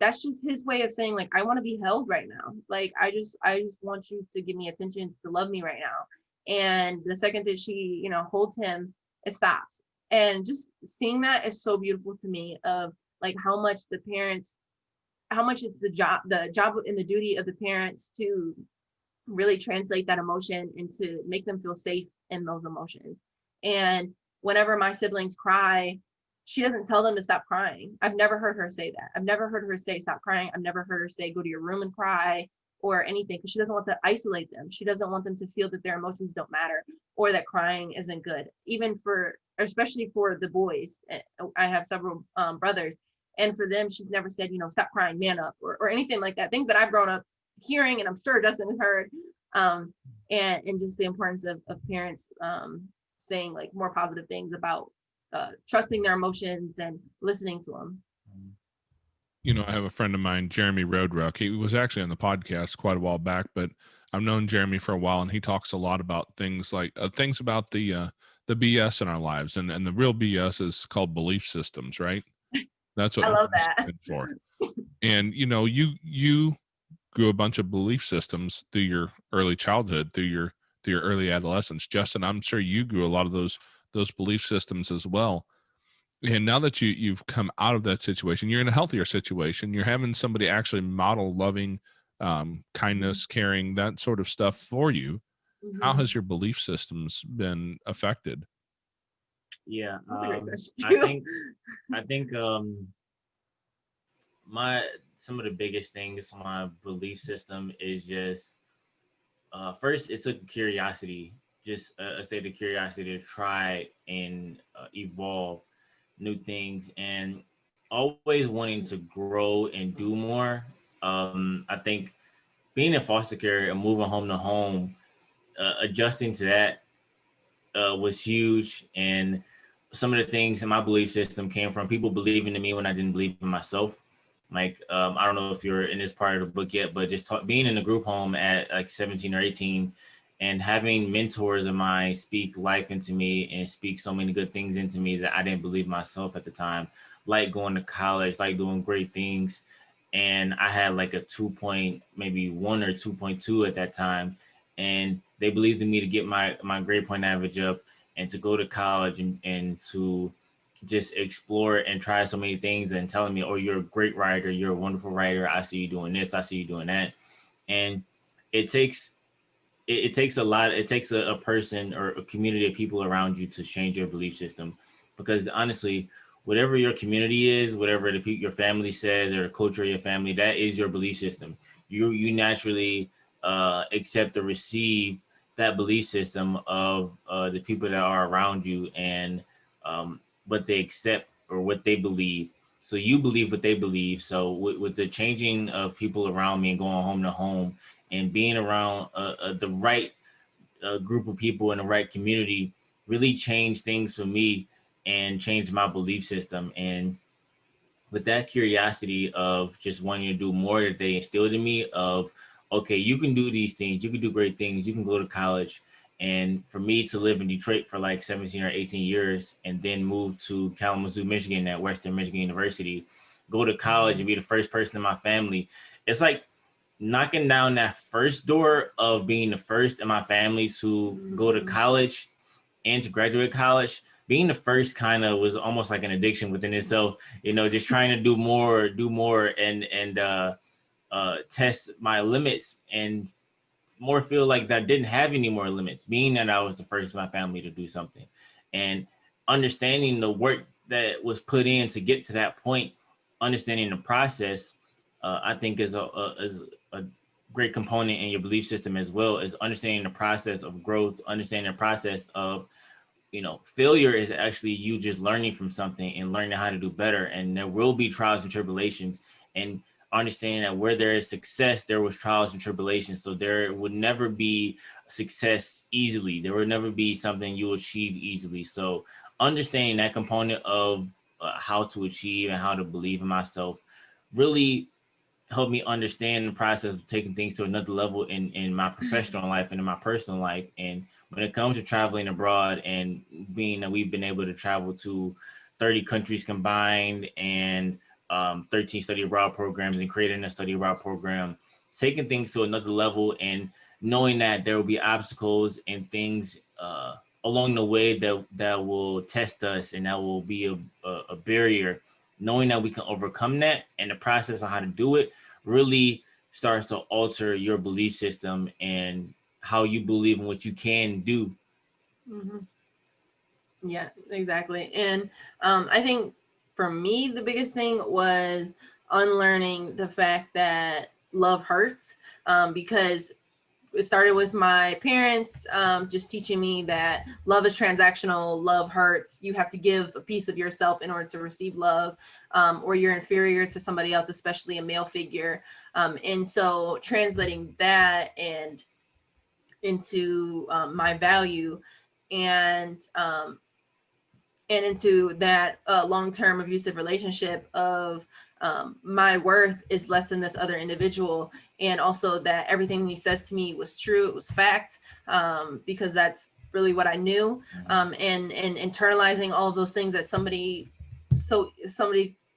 that's just his way of saying like, I want to be held right now. Like I just want you to give me attention, to love me right now. And the second that she, holds him, it stops. And just seeing that is so beautiful to me, of like how much it's the job and the duty of the parents to really translate that emotion and to make them feel safe in those emotions. And whenever my siblings cry, she doesn't tell them to stop crying. I've never heard her say that. I've never heard her say stop crying. I've never heard her say go to your room and cry or anything, because she doesn't want to isolate them. She doesn't want them to feel that their emotions don't matter or that crying isn't good. Especially for the boys. I have several brothers, and for them, she's never said, stop crying, man up, or anything like that. Things that I've grown up hearing, and I'm sure Dustin has heard. And just the importance of parents saying like more positive things about trusting their emotions and listening to them. I have a friend of mine, Jeremy Roadruck. He was actually on the podcast quite a while back, but I've known Jeremy for a while, and he talks a lot about things like things about the BS in our lives, and the real BS is called belief systems, right? That's what I love that for. And you grew a bunch of belief systems through your early childhood, through your early adolescence. Justin, I'm sure you grew a lot of those belief systems as well. And now that you've come out of that situation, you're in a healthier situation. You're having somebody actually model loving, kindness, caring, that sort of stuff for you. Mm-hmm. How has your belief systems been affected? Yeah, That's a great question. I think some of the biggest things my belief system is just first, it's a curiosity, just a state of curiosity to try and evolve new things, and always wanting to grow and do more. I think being in foster care and moving home to home, adjusting to that was huge. And some of the things in my belief system came from people believing in me when I didn't believe in myself. Like, I don't know if you're in this part of the book yet, but just being in a group home at like 17 or 18 and having mentors of mine speak life into me and speak so many good things into me that I didn't believe myself at the time, like going to college, like doing great things. And I had like a 2 maybe 1 or 2.2 at that time. And they believed in me to get my grade point average up and to go to college and to just explore and try so many things, and telling me, oh, you're a great writer, you're a wonderful writer, I see you doing this, I see you doing that. And it takes a lot. It takes a person or a community of people around you to change your belief system, because honestly, whatever your community is, whatever your family says, or the culture of your family, that is your belief system. You naturally accept or receive that belief system of the people that are around you, and what they accept or what they believe. So you believe what they believe. So with the changing of people around me and going home to home and being around the right group of people in the right community really changed things for me and changed my belief system. And with that curiosity of just wanting to do more that they instilled in me of, okay, you can do these things, you can do great things, you can go to college. And for me to live in Detroit for like 17 or 18 years and then move to Kalamazoo, Michigan at Western Michigan University, go to college and be the first person in my family, it's like knocking down that first door of being the first in my family to go to college and to graduate college. Being the first kind of was almost like an addiction within itself, just trying to do more and test my limits and more feel like that I didn't have any more limits, being that I was the first in my family to do something. And understanding the work that was put in to get to that point, understanding the process, I think is a great component in your belief system, as well as understanding the process of growth, understanding the process of failure is actually you just learning from something and learning how to do better. And there will be trials and tribulations, and understanding that where there is success, there was trials and tribulations. So there would never be success easily. There would never be something you achieve easily. So understanding that component of how to achieve and how to believe in myself really helped me understand the process of taking things to another level in my professional life and in my personal life. And when it comes to traveling abroad, and being that we've been able to travel to 30 countries combined, and 13 study abroad programs, and creating a study abroad program, taking things to another level, and knowing that there will be obstacles and things along the way that will test us, and that will be a barrier. Knowing that we can overcome that, and the process on how to do it really starts to alter your belief system and how you believe in what you can do. Mm-hmm. Yeah, exactly. And I think for me, the biggest thing was unlearning the fact that love hurts, because it started with my parents just teaching me that love is transactional, love hurts. You have to give a piece of yourself in order to receive love, or you're inferior to somebody else, especially a male figure. And so translating that and into my value, and into that long-term abusive relationship of my worth is less than this other individual, and also that everything he says to me was true, it was fact, because that's really what I knew, and internalizing all of those things that somebody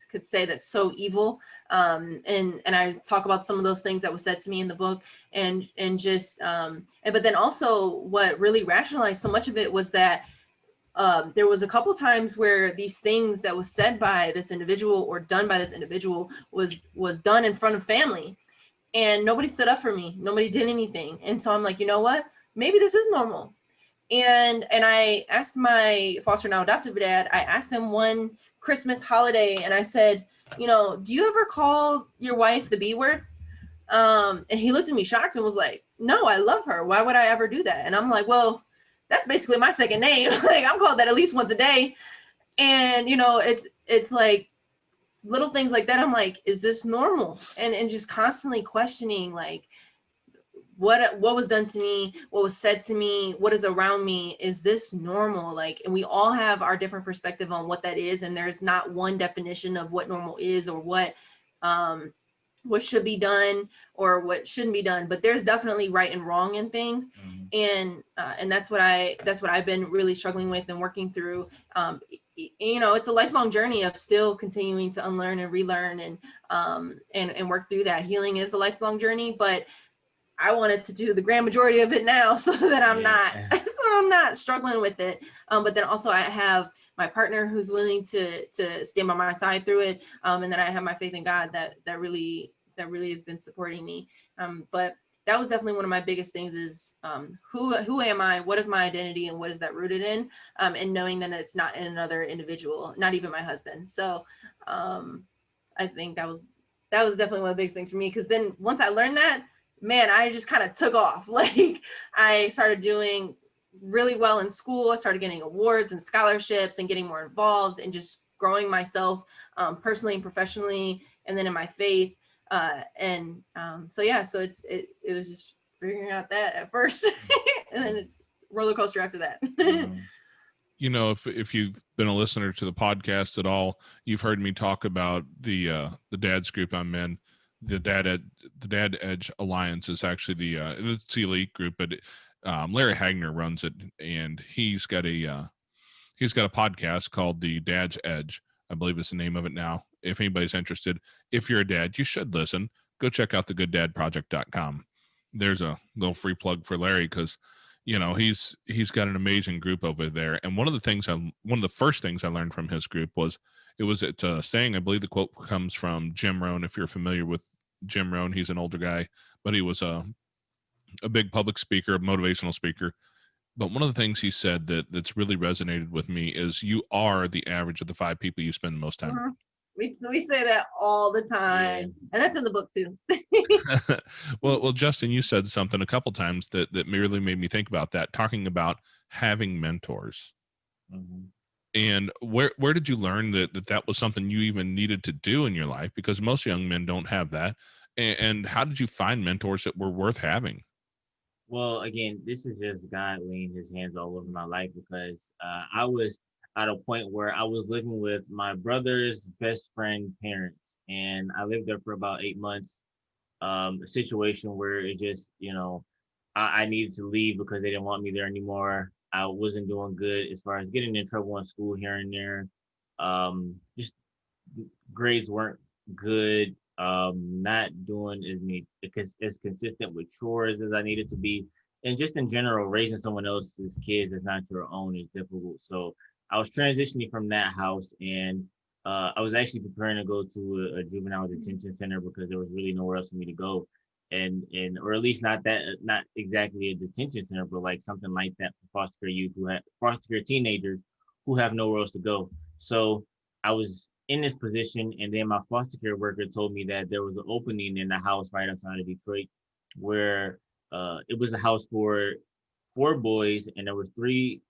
could say that's so evil, and I talk about some of those things that was said to me in the book, and just but then also what really rationalized so much of it was that there was a couple times where these things that was said by this individual or done by this individual was done in front of family, and nobody stood up for me, nobody did anything. And so I'm like, you know what, maybe this is normal. And I asked my foster now adoptive dad, I asked him one Christmas holiday, and I said, do you ever call your wife the B word? And he looked at me shocked and was like, no, I love her, why would I ever do that? And I'm like, well, that's basically my second name. Like, I'm called that at least once a day. And it's like little things like that. I'm like, is this normal? And just constantly questioning, like, what was done to me, what was said to me, what is around me, is this normal? Like, and we all have our different perspective on what that is, and there's not one definition of what normal is, or what should be done or what shouldn't be done, but there's definitely right and wrong in things. And that's what I've been really struggling with and working through. It's a lifelong journey of still continuing to unlearn and relearn, and work through that. Healing is a lifelong journey, but I wanted to do the grand majority of it now, so that I'm not struggling with it. But then also I have my partner who's willing to stand by my side through it. And then I have my faith in God that really has been supporting me. But that was definitely one of my biggest things is who am I? What is my identity, and what is that rooted in? And knowing that it's not in another individual, not even my husband. So I think that was definitely one of the biggest things for me, because then once I learned that, man, I just kind of took off. Like, I started doing really well in school. I started getting awards and scholarships and getting more involved and just growing myself personally and professionally, and then in my faith. So it was just figuring out that at first, and then it's roller coaster after that. If you've been a listener to the podcast at all, you've heard me talk about the dad's group I'm in. The Dad Edge Alliance is actually it's the elite group, but Larry Hagner runs it, and he's got a podcast called the Dad's Edge, I believe is the name of it now. If anybody's interested, if you're a dad, you should listen. Go check out thegooddadproject.com. There's a little free plug for Larry, because he's got an amazing group over there. And one of the first things I learned from his group was it's a saying. I believe the quote comes from Jim Rohn. If you're familiar with Jim Rohn, he's an older guy, but he was a big public speaker, a motivational speaker. But one of the things he said that's really resonated with me is you are the average of the 5 people you spend the most time with. We say that all the time, and that's in the book too. well, Justin, you said something a couple times that really made me think about that, talking about having mentors. Mhm. And where did you learn that was something you even needed to do in your life? Because most young men don't have that. And how did you find mentors that were worth having? Well, again, this is just God laying his hands all over my life because I was at a point where I was living with my brother's best friend parents, and I lived there for about 8 months. A situation where it just, I needed to leave because they didn't want me there anymore. I wasn't doing good as far as getting in trouble in school here and there. Just grades weren't good. Not doing as consistent with chores as I needed to be, and just in general, raising someone else's kids that's not your own is difficult. So I was transitioning from that house, and I was actually preparing to go to a juvenile detention center because there was really nowhere else for me to go, and or at least not exactly a detention center, but like something like that for foster care youth who had foster care teenagers who have nowhere else to go. So I was in this position, and then my foster care worker told me that there was an opening in the house right outside of Detroit, where it was a house for 4 boys, and there was 3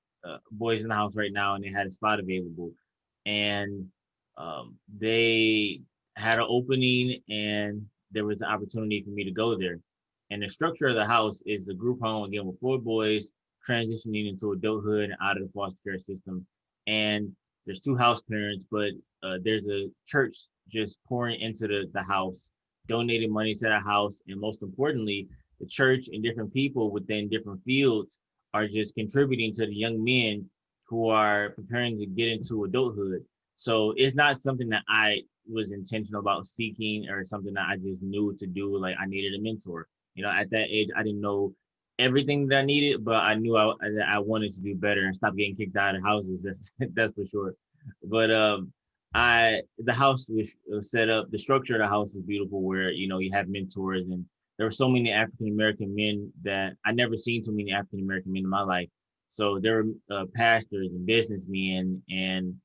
boys in the house right now, and they had a spot available, and they had an opening, and there was an opportunity for me to go there. And the structure of the house is a group home again with 4 boys transitioning into adulthood and out of the foster care system, and there's 2 house parents, but there's a church just pouring into the house, donating money to the house, and most importantly, the church and different people within different fields are just contributing to the young men who are preparing to get into adulthood. So it's not something that I was intentional about seeking or something that I just knew to do. Like I needed a mentor. At that age, I didn't know everything that I needed, but I knew that I wanted to do better and stop getting kicked out of houses. That's for sure. But the house was set up. The structure of the house is beautiful, where you have mentors, and there were so many African American men that I never seen so many African American men in my life. So there were pastors and businessmen and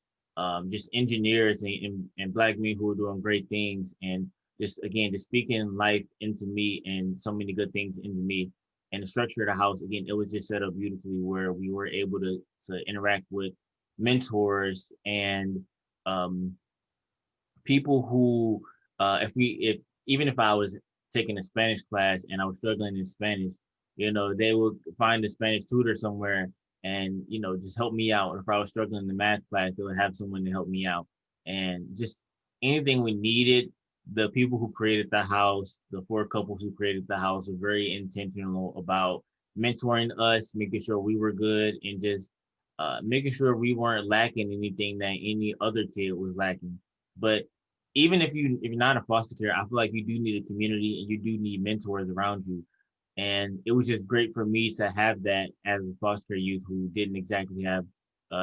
just engineers and black men who were doing great things, and just again just speaking life into me and so many good things into me. And the structure of the house, again, it was just set up beautifully where we were able to interact with mentors and um, people who, if even if I was taking a Spanish class and I was struggling in Spanish, they would find a Spanish tutor somewhere and just help me out. Or if I was struggling in the math class, they would have someone to help me out. And just anything we needed, the people who created the house, the 4 couples who created the house, were very intentional about mentoring us, making sure we were good, and just making sure we weren't lacking anything that any other kid was lacking. But even if you're not a foster care, I feel like you do need a community and you do need mentors around you. And it was just great for me to have that as a foster care youth who didn't exactly have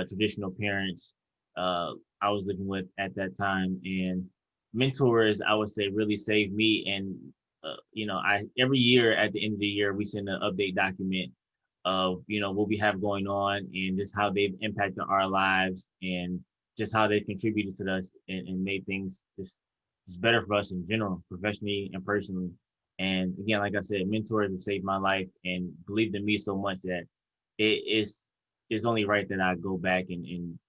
traditional parents I was living with at that time. And mentors, I would say, really saved me. And I every year at the end of the year we send an update document of what we have going on and just how they've impacted our lives and just how they contributed to us and made things just better for us in general, professionally and personally. And again, like I said, mentors have saved my life and believed in me so much that it's only right that I go back and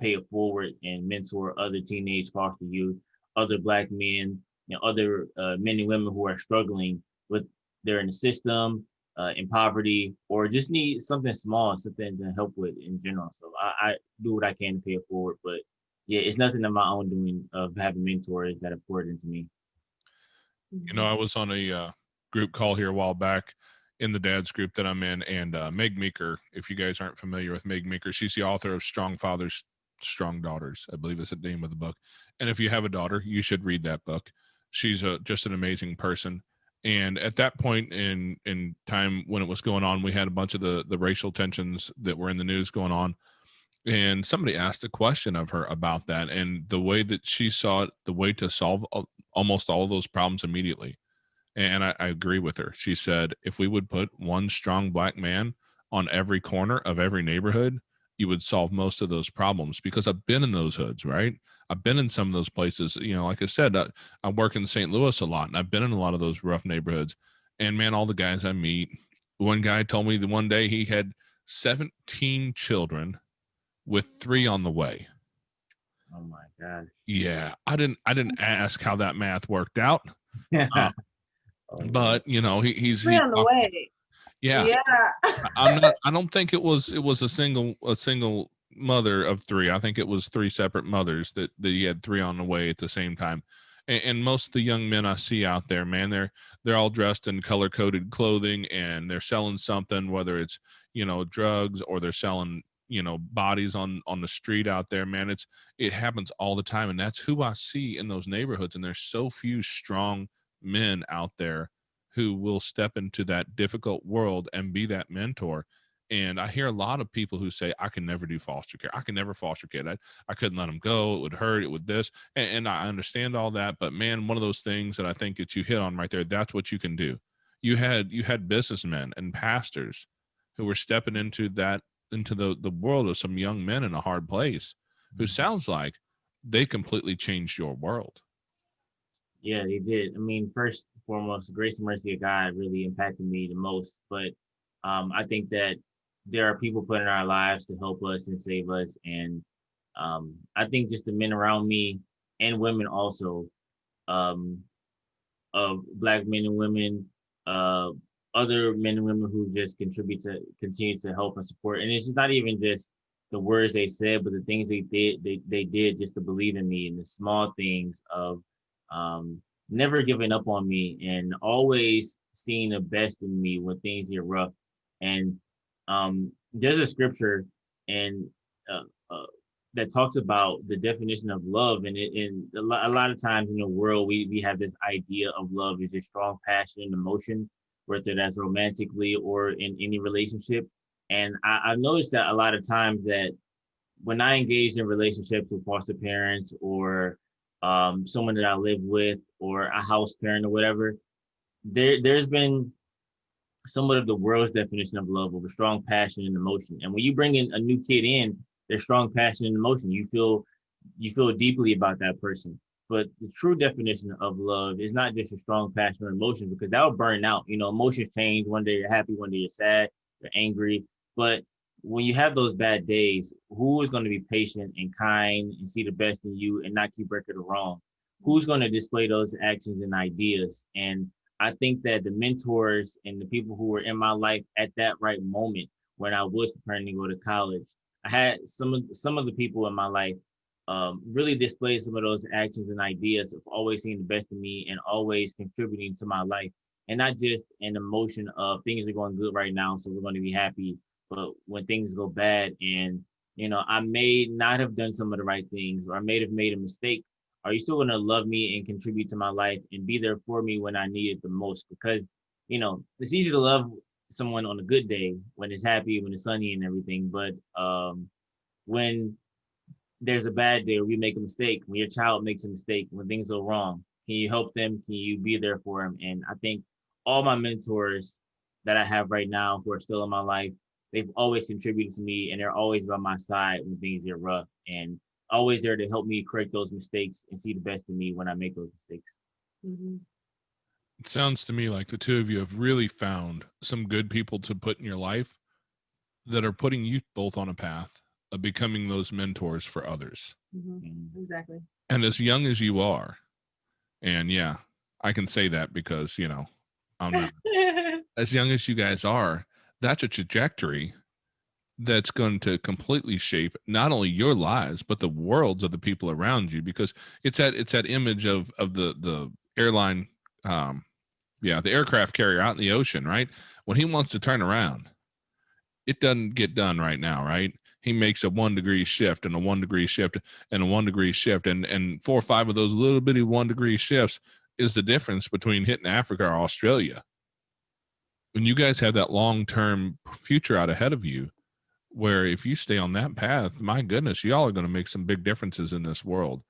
pay it forward and mentor other teenage foster youth, other black men, other men and women who are struggling with they're in the system, in poverty, or just need something small, something to help with in general. So I do what I can to pay it forward. But yeah, it's nothing of my own doing of having mentors that have poured into me. I was on a group call here a while back in the dad's group that I'm in, and Meg Meeker, if you guys aren't familiar with Meg Meeker, she's the author of Strong Fathers, Strong Daughters, I believe is the name of the book. And if you have a daughter, you should read that book. She's just an amazing person. And at that point in time when it was going on, we had a bunch of the racial tensions that were in the news going on. And somebody asked a question of her about that and the way that she saw it, the way to solve almost all of those problems immediately. And I agree with her. She said, if we would put one strong black man on every corner of every neighborhood, you would solve most of those problems, because I've been in those hoods, right? I've been in some of those places. Like I said, I work in St. Louis a lot, and I've been in a lot of those rough neighborhoods. And man, all the guys I meet, one guy told me the one day he had 17 children with 3 on the way. Oh my gosh. Yeah, I didn't ask how that math worked out, uh, Oh, yeah. but you know, he's Three on the way. yeah. I don't think it was a single mother of 3. I think it was 3 separate mothers that he had 3 on the way at the same time. And most of the young men I see out there, man, they're all dressed in color coded clothing, and they're selling something, whether it's, you know, drugs, or they're selling, you know, bodies on the street out there, man. It happens all the time, and that's who I see in those neighborhoods. And there's so few strong men out there who will step into that difficult world and be that mentor. And I hear a lot of people who say, I can never do foster care. I can never foster kid. I couldn't let them go. It would hurt. It would this. And I understand all that. But man, one of those things that I think that you hit on right there, that's what you can do. You had businessmen and pastors who were stepping into the world of some young men in a hard place, who sounds like they completely changed your world. Yeah, they did. I mean, first and foremost, the grace and mercy of God really impacted me the most. But I think that there are people put in our lives to help us and save us. And I think just the men around me, and women also, of Black men and women, other men and women who just continue to help and support. And it's just not even just the words they said, but the things they did just to believe in me, and the small things of never giving up on me, and always seeing the best in me when things get rough. And there's a scripture and that talks about the definition of love, and a lot of times in the world we have this idea of love is just strong passion and emotion, whether that's romantically or in any relationship. And I've noticed that a lot of times that when I engage in relationships with foster parents, or someone that I live with, or a house parent or whatever, there's been somewhat of the world's definition of love, of a strong passion and emotion. And when you bring in a new kid in, there's strong passion and emotion. You feel deeply about that person. But the true definition of love is not just a strong passion or emotion, because that will burn out. You know, emotions change. One day you're happy, one day you're sad, you're angry. But when you have those bad days, who is going to be patient and kind and see the best in you and not keep record of wrong? Who's going to display those actions and ideas? And I think that the mentors and the people who were in my life at that right moment, when I was preparing to go to college, I had some of the people in my life really displayed some of those actions and ideas of always seeing the best in me and always contributing to my life, and not just an emotion of things are going good right now, so we're going to be happy. But when things go bad, and you know, I may not have done some of the right things, or I may have made a mistake, are you still going to love me and contribute to my life and be there for me when I need it the most? Because, you know, it's easy to love someone on a good day, when it's happy, when it's sunny and everything. But when there's a bad day, or we make a mistake, when your child makes a mistake, when things go wrong, can you help them? Can you be there for them? And I think all my mentors that I have right now who are still in my life, they've always contributed to me, and they're always by my side when things get rough, and always there to help me correct those mistakes and see the best in me when I make those mistakes. Mm-hmm. It sounds to me like the two of you have really found some good people to put in your life that are putting you both on a path of becoming those mentors for others. Mm-hmm. Exactly. And as young as you are, and yeah, I can say that because, you know, I'm not as young as you guys are, that's a trajectory that's going to completely shape not only your lives, but the worlds of the people around you, because it's that image of the airline, the aircraft carrier out in the ocean, right? When he wants to turn around, it doesn't get done right now, right? He makes a 1 degree shift and a 1 degree shift and a 1 degree shift, and 4 or 5 of those little bitty 1 degree shifts is the difference between hitting Africa or Australia. When you guys have that long-term future out ahead of you, where if you stay on that path, my goodness, y'all are going to make some big differences in this world.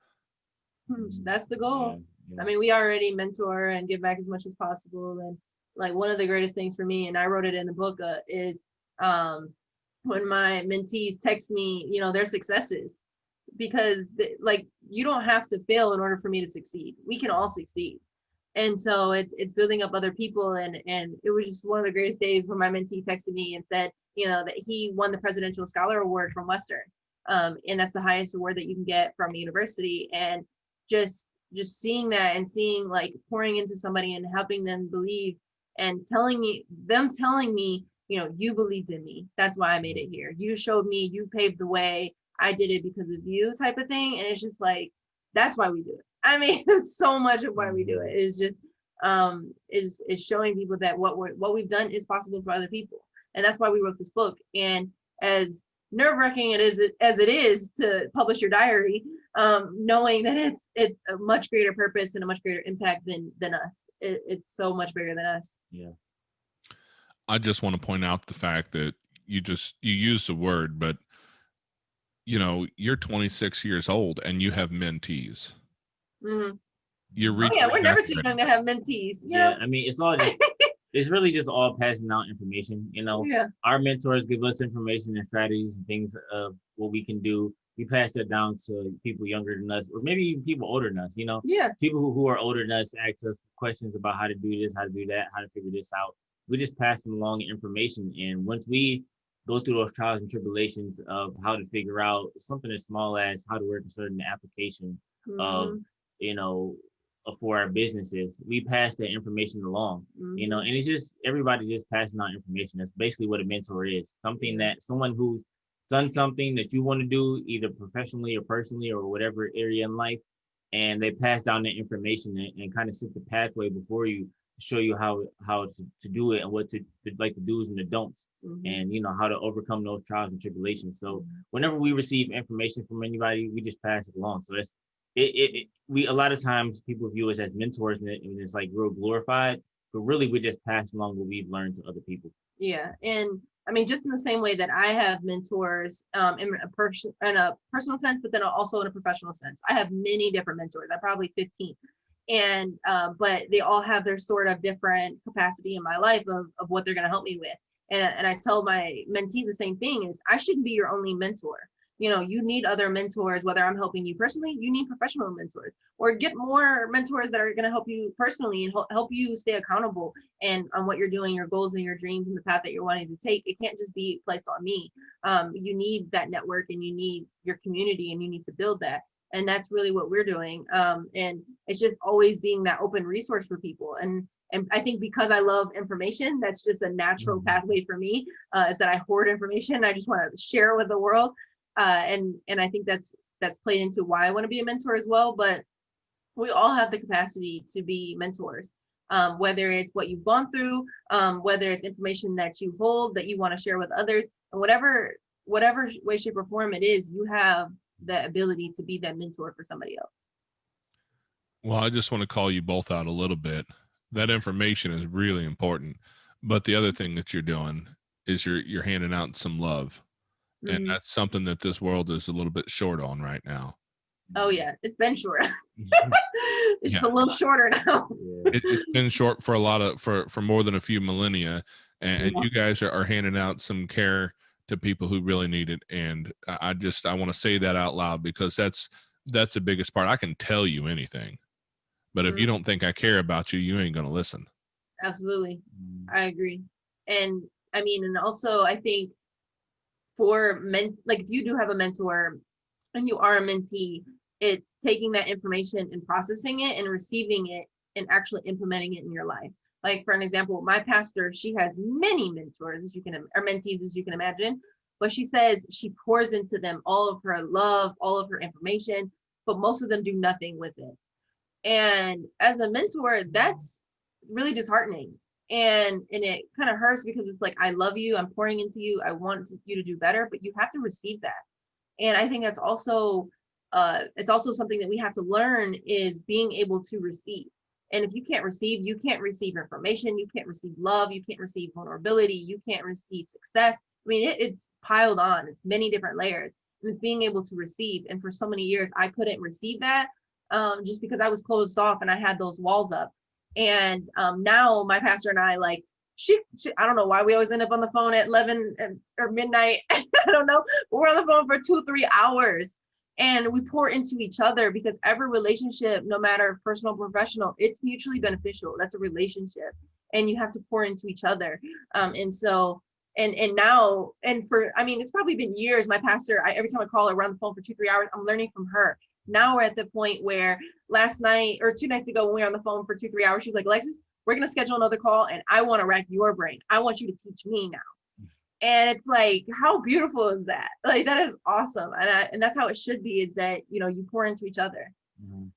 That's the goal. Yeah. I mean, we already mentor and give back as much as possible. And like one of the greatest things for me, and I wrote it in the book, is when my mentees text me, you know, their successes, because like you don't have to fail in order for me to succeed. We can all succeed. And so it's building up other people. And it was just one of the greatest days when my mentee texted me and said, you know, that he won the Presidential Scholar Award from Western. And that's the highest award that you can get from a university. And just seeing that and seeing like pouring into somebody and helping them believe and telling me, you know, you believed in me. That's why I made it here. You showed me, you paved the way. I did it because of you, type of thing. And it's just like, that's why we do it. I mean, so much of why we do it is just is showing people that what we've done is possible for other people. And that's why we wrote this book. And as nerve-wracking as it is to publish your diary, knowing that it's a much greater purpose and a much greater impact than us. It's so much bigger than us. Yeah. I just want to point out the fact that you use the word, but you know, you're 26 years old and you have mentees. Mm-hmm. You're we're never too young to have mentees. Yeah, I mean, it's all just, it's really just all passing out information. You know, our mentors give us information and strategies and things of what we can do. We pass that down to people younger than us, or maybe even people older than us. You know, people who are older than us ask us questions about how to do this, how to do that, how to figure this out. We just pass them along information, and once we go through those trials and tribulations of how to figure out something as small as how to work a certain application of, you know, for our businesses, we pass that information along, you know, and it's just everybody just passing on information. That's basically what a mentor is. Something that someone who's done something that you want to do, either professionally or personally or whatever area in life, and they pass down that information and kind of set the pathway before you, show you how to do it and what to like the do's and the don'ts, and you know how to overcome those trials and tribulations. So whenever we receive information from anybody, we just pass it along. So that's we a lot of times people view us as mentors, and it's like real glorified, but really we just pass along what we've learned to other people. Yeah, and I mean, just in the same way that I have mentors in a personal sense, but then also in a professional sense. I have many different mentors. I'm probably 15. And but they all have their sort of different capacity in my life of what they're going to help me with. And I tell my mentees the same thing is I shouldn't be your only mentor. You know, you need other mentors, whether I'm helping you personally, you need professional mentors, or get more mentors that are going to help you personally and help you stay accountable and on what you're doing, your goals and your dreams and the path that you're wanting to take. It can't just be placed on me. You need that network and you need your community and you need to build that. And that's really what we're doing. And it's just always being that open resource for people. And I think because I love information, that's just a natural pathway for me, is that I hoard information. I just want to share it with the world. And I think that's played into why I want to be a mentor as well. But we all have the capacity to be mentors, whether it's what you've gone through, whether it's information that you hold that you want to share with others, and whatever way, shape, or form it is, you have the ability to be that mentor for somebody else. Well, I just want to call you both out a little bit. That information is really important, but the other thing that you're doing is you're handing out some love, and that's something that this world is a little bit short on right now. Oh yeah, it's been short. It's just a little shorter now. It's been short for a lot of for more than a few millennia, and you guys are handing out some care to people who really need it. And I want to say that out loud, because that's the biggest part. I can tell you anything, but if you don't think I care about you, you ain't going to listen. Absolutely. I agree. And I mean, and also I think for like if you do have a mentor and you are a mentee, it's taking that information and processing it and receiving it and actually implementing it in your life. Like for an example, my pastor, she has many mentors or mentees, as you can imagine, but she says she pours into them all of her love, all of her information, but most of them do nothing with it. And as a mentor, that's really disheartening. And it kind of hurts because it's like, I love you, I'm pouring into you, I want you to do better, but you have to receive that. And I think that's also, it's also something that we have to learn, is being able to receive. And if you can't receive, you can't receive information, you can't receive love, you can't receive vulnerability, you can't receive success. I mean, it's piled on, it's many different layers, and it's being able to receive. And for so many years, I couldn't receive that just because I was closed off and I had those walls up. And now my pastor and I, like, she I don't know why we always end up on the phone at 11 or midnight. I don't know. But we're on the phone for 2-3 hours. And we pour into each other, because every relationship, no matter personal or professional, it's mutually beneficial. That's a relationship. And you have to pour into each other. And so And now, and for, I mean, it's probably been years. My pastor, every time I call her, we're on the phone for 2-3 hours. I'm learning from her. Now we're at the point where last night or 2 nights ago, when we were on the phone for 2-3 hours, she's like, Alexis, we're going to schedule another call and I want to rack your brain. I want you to teach me now. And it's like, how beautiful is that? Like, that is awesome. And that's how it should be, is that, you know, you pour into each other. Mhm.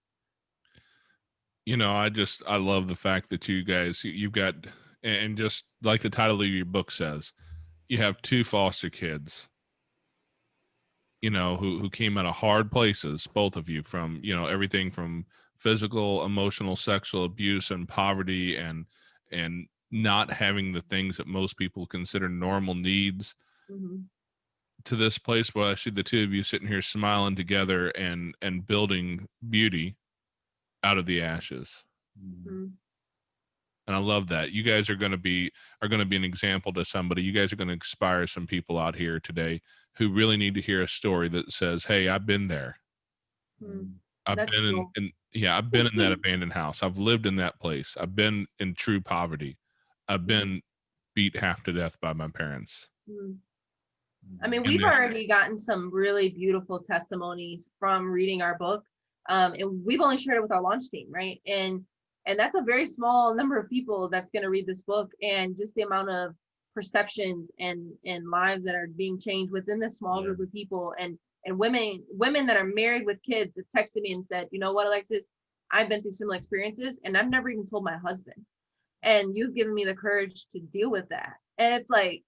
You know, I love the fact that you guys, you've got, and just like the title of your book says, you have 2 foster kids, you know, who came out of hard places, both of you, from, you know, everything from physical, emotional, sexual abuse and poverty, and not having the things that most people consider normal needs, Mhm. to this place where I see the 2 of you sitting here smiling together and building beauty out of the ashes. Mhm. Mhm. And I love that. You guys are going to be an example to somebody. You guys are going to inspire some people out here today who really need to hear a story that says, "Hey, I've been there. Mhm. I've That's been cool. I've been in that abandoned house. I've lived in that place. I've been in true poverty. I've been beat half to death by my parents." Mhm. I mean, And we've already gotten some really beautiful testimonies from reading our book. And we've only shared it with our launch team, right? And that's a very small number of people that's going to read this book, and just the amount of perceptions and lives that are being changed within this small group of people. And women that are married with kids have texted me and said, you know what, Alexis, I've been through similar experiences and I've never even told my husband. And you've given me the courage to deal with that. And it's like,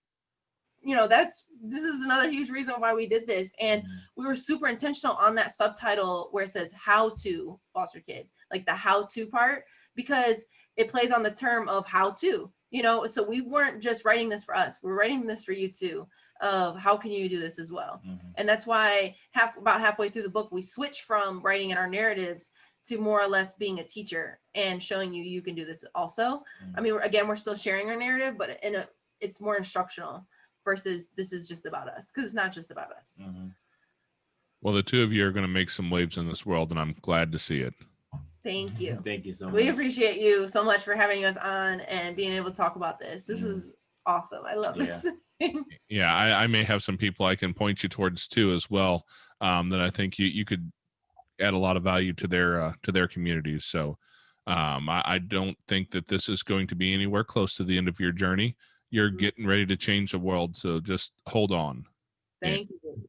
you know, this is another huge reason why we did this. And we were super intentional on that subtitle where it says how to foster kids, like the how to part, because it plays on the term of how to, you know. So we weren't just writing this for us, we're writing this for you too, of how can you do this as well. And that's why about halfway through the book, we switch from writing in our narratives to more or less being a teacher and showing you can do this also. I mean, again, we're still sharing our narrative, but it's more instructional versus this is just about us, because it's not just about us. well, the 2 of you are going to make some waves in this world, and I'm glad to see it. Thank you. Thank you so much. We appreciate you so much for having us on and being able to talk about this. This is awesome. I love this. Yeah, I may have some people I can point you towards too as well, that I think you could add a lot of value to their communities. So I don't think that this is going to be anywhere close to the end of your journey. You're getting ready to change the world, so just hold on. Thank you.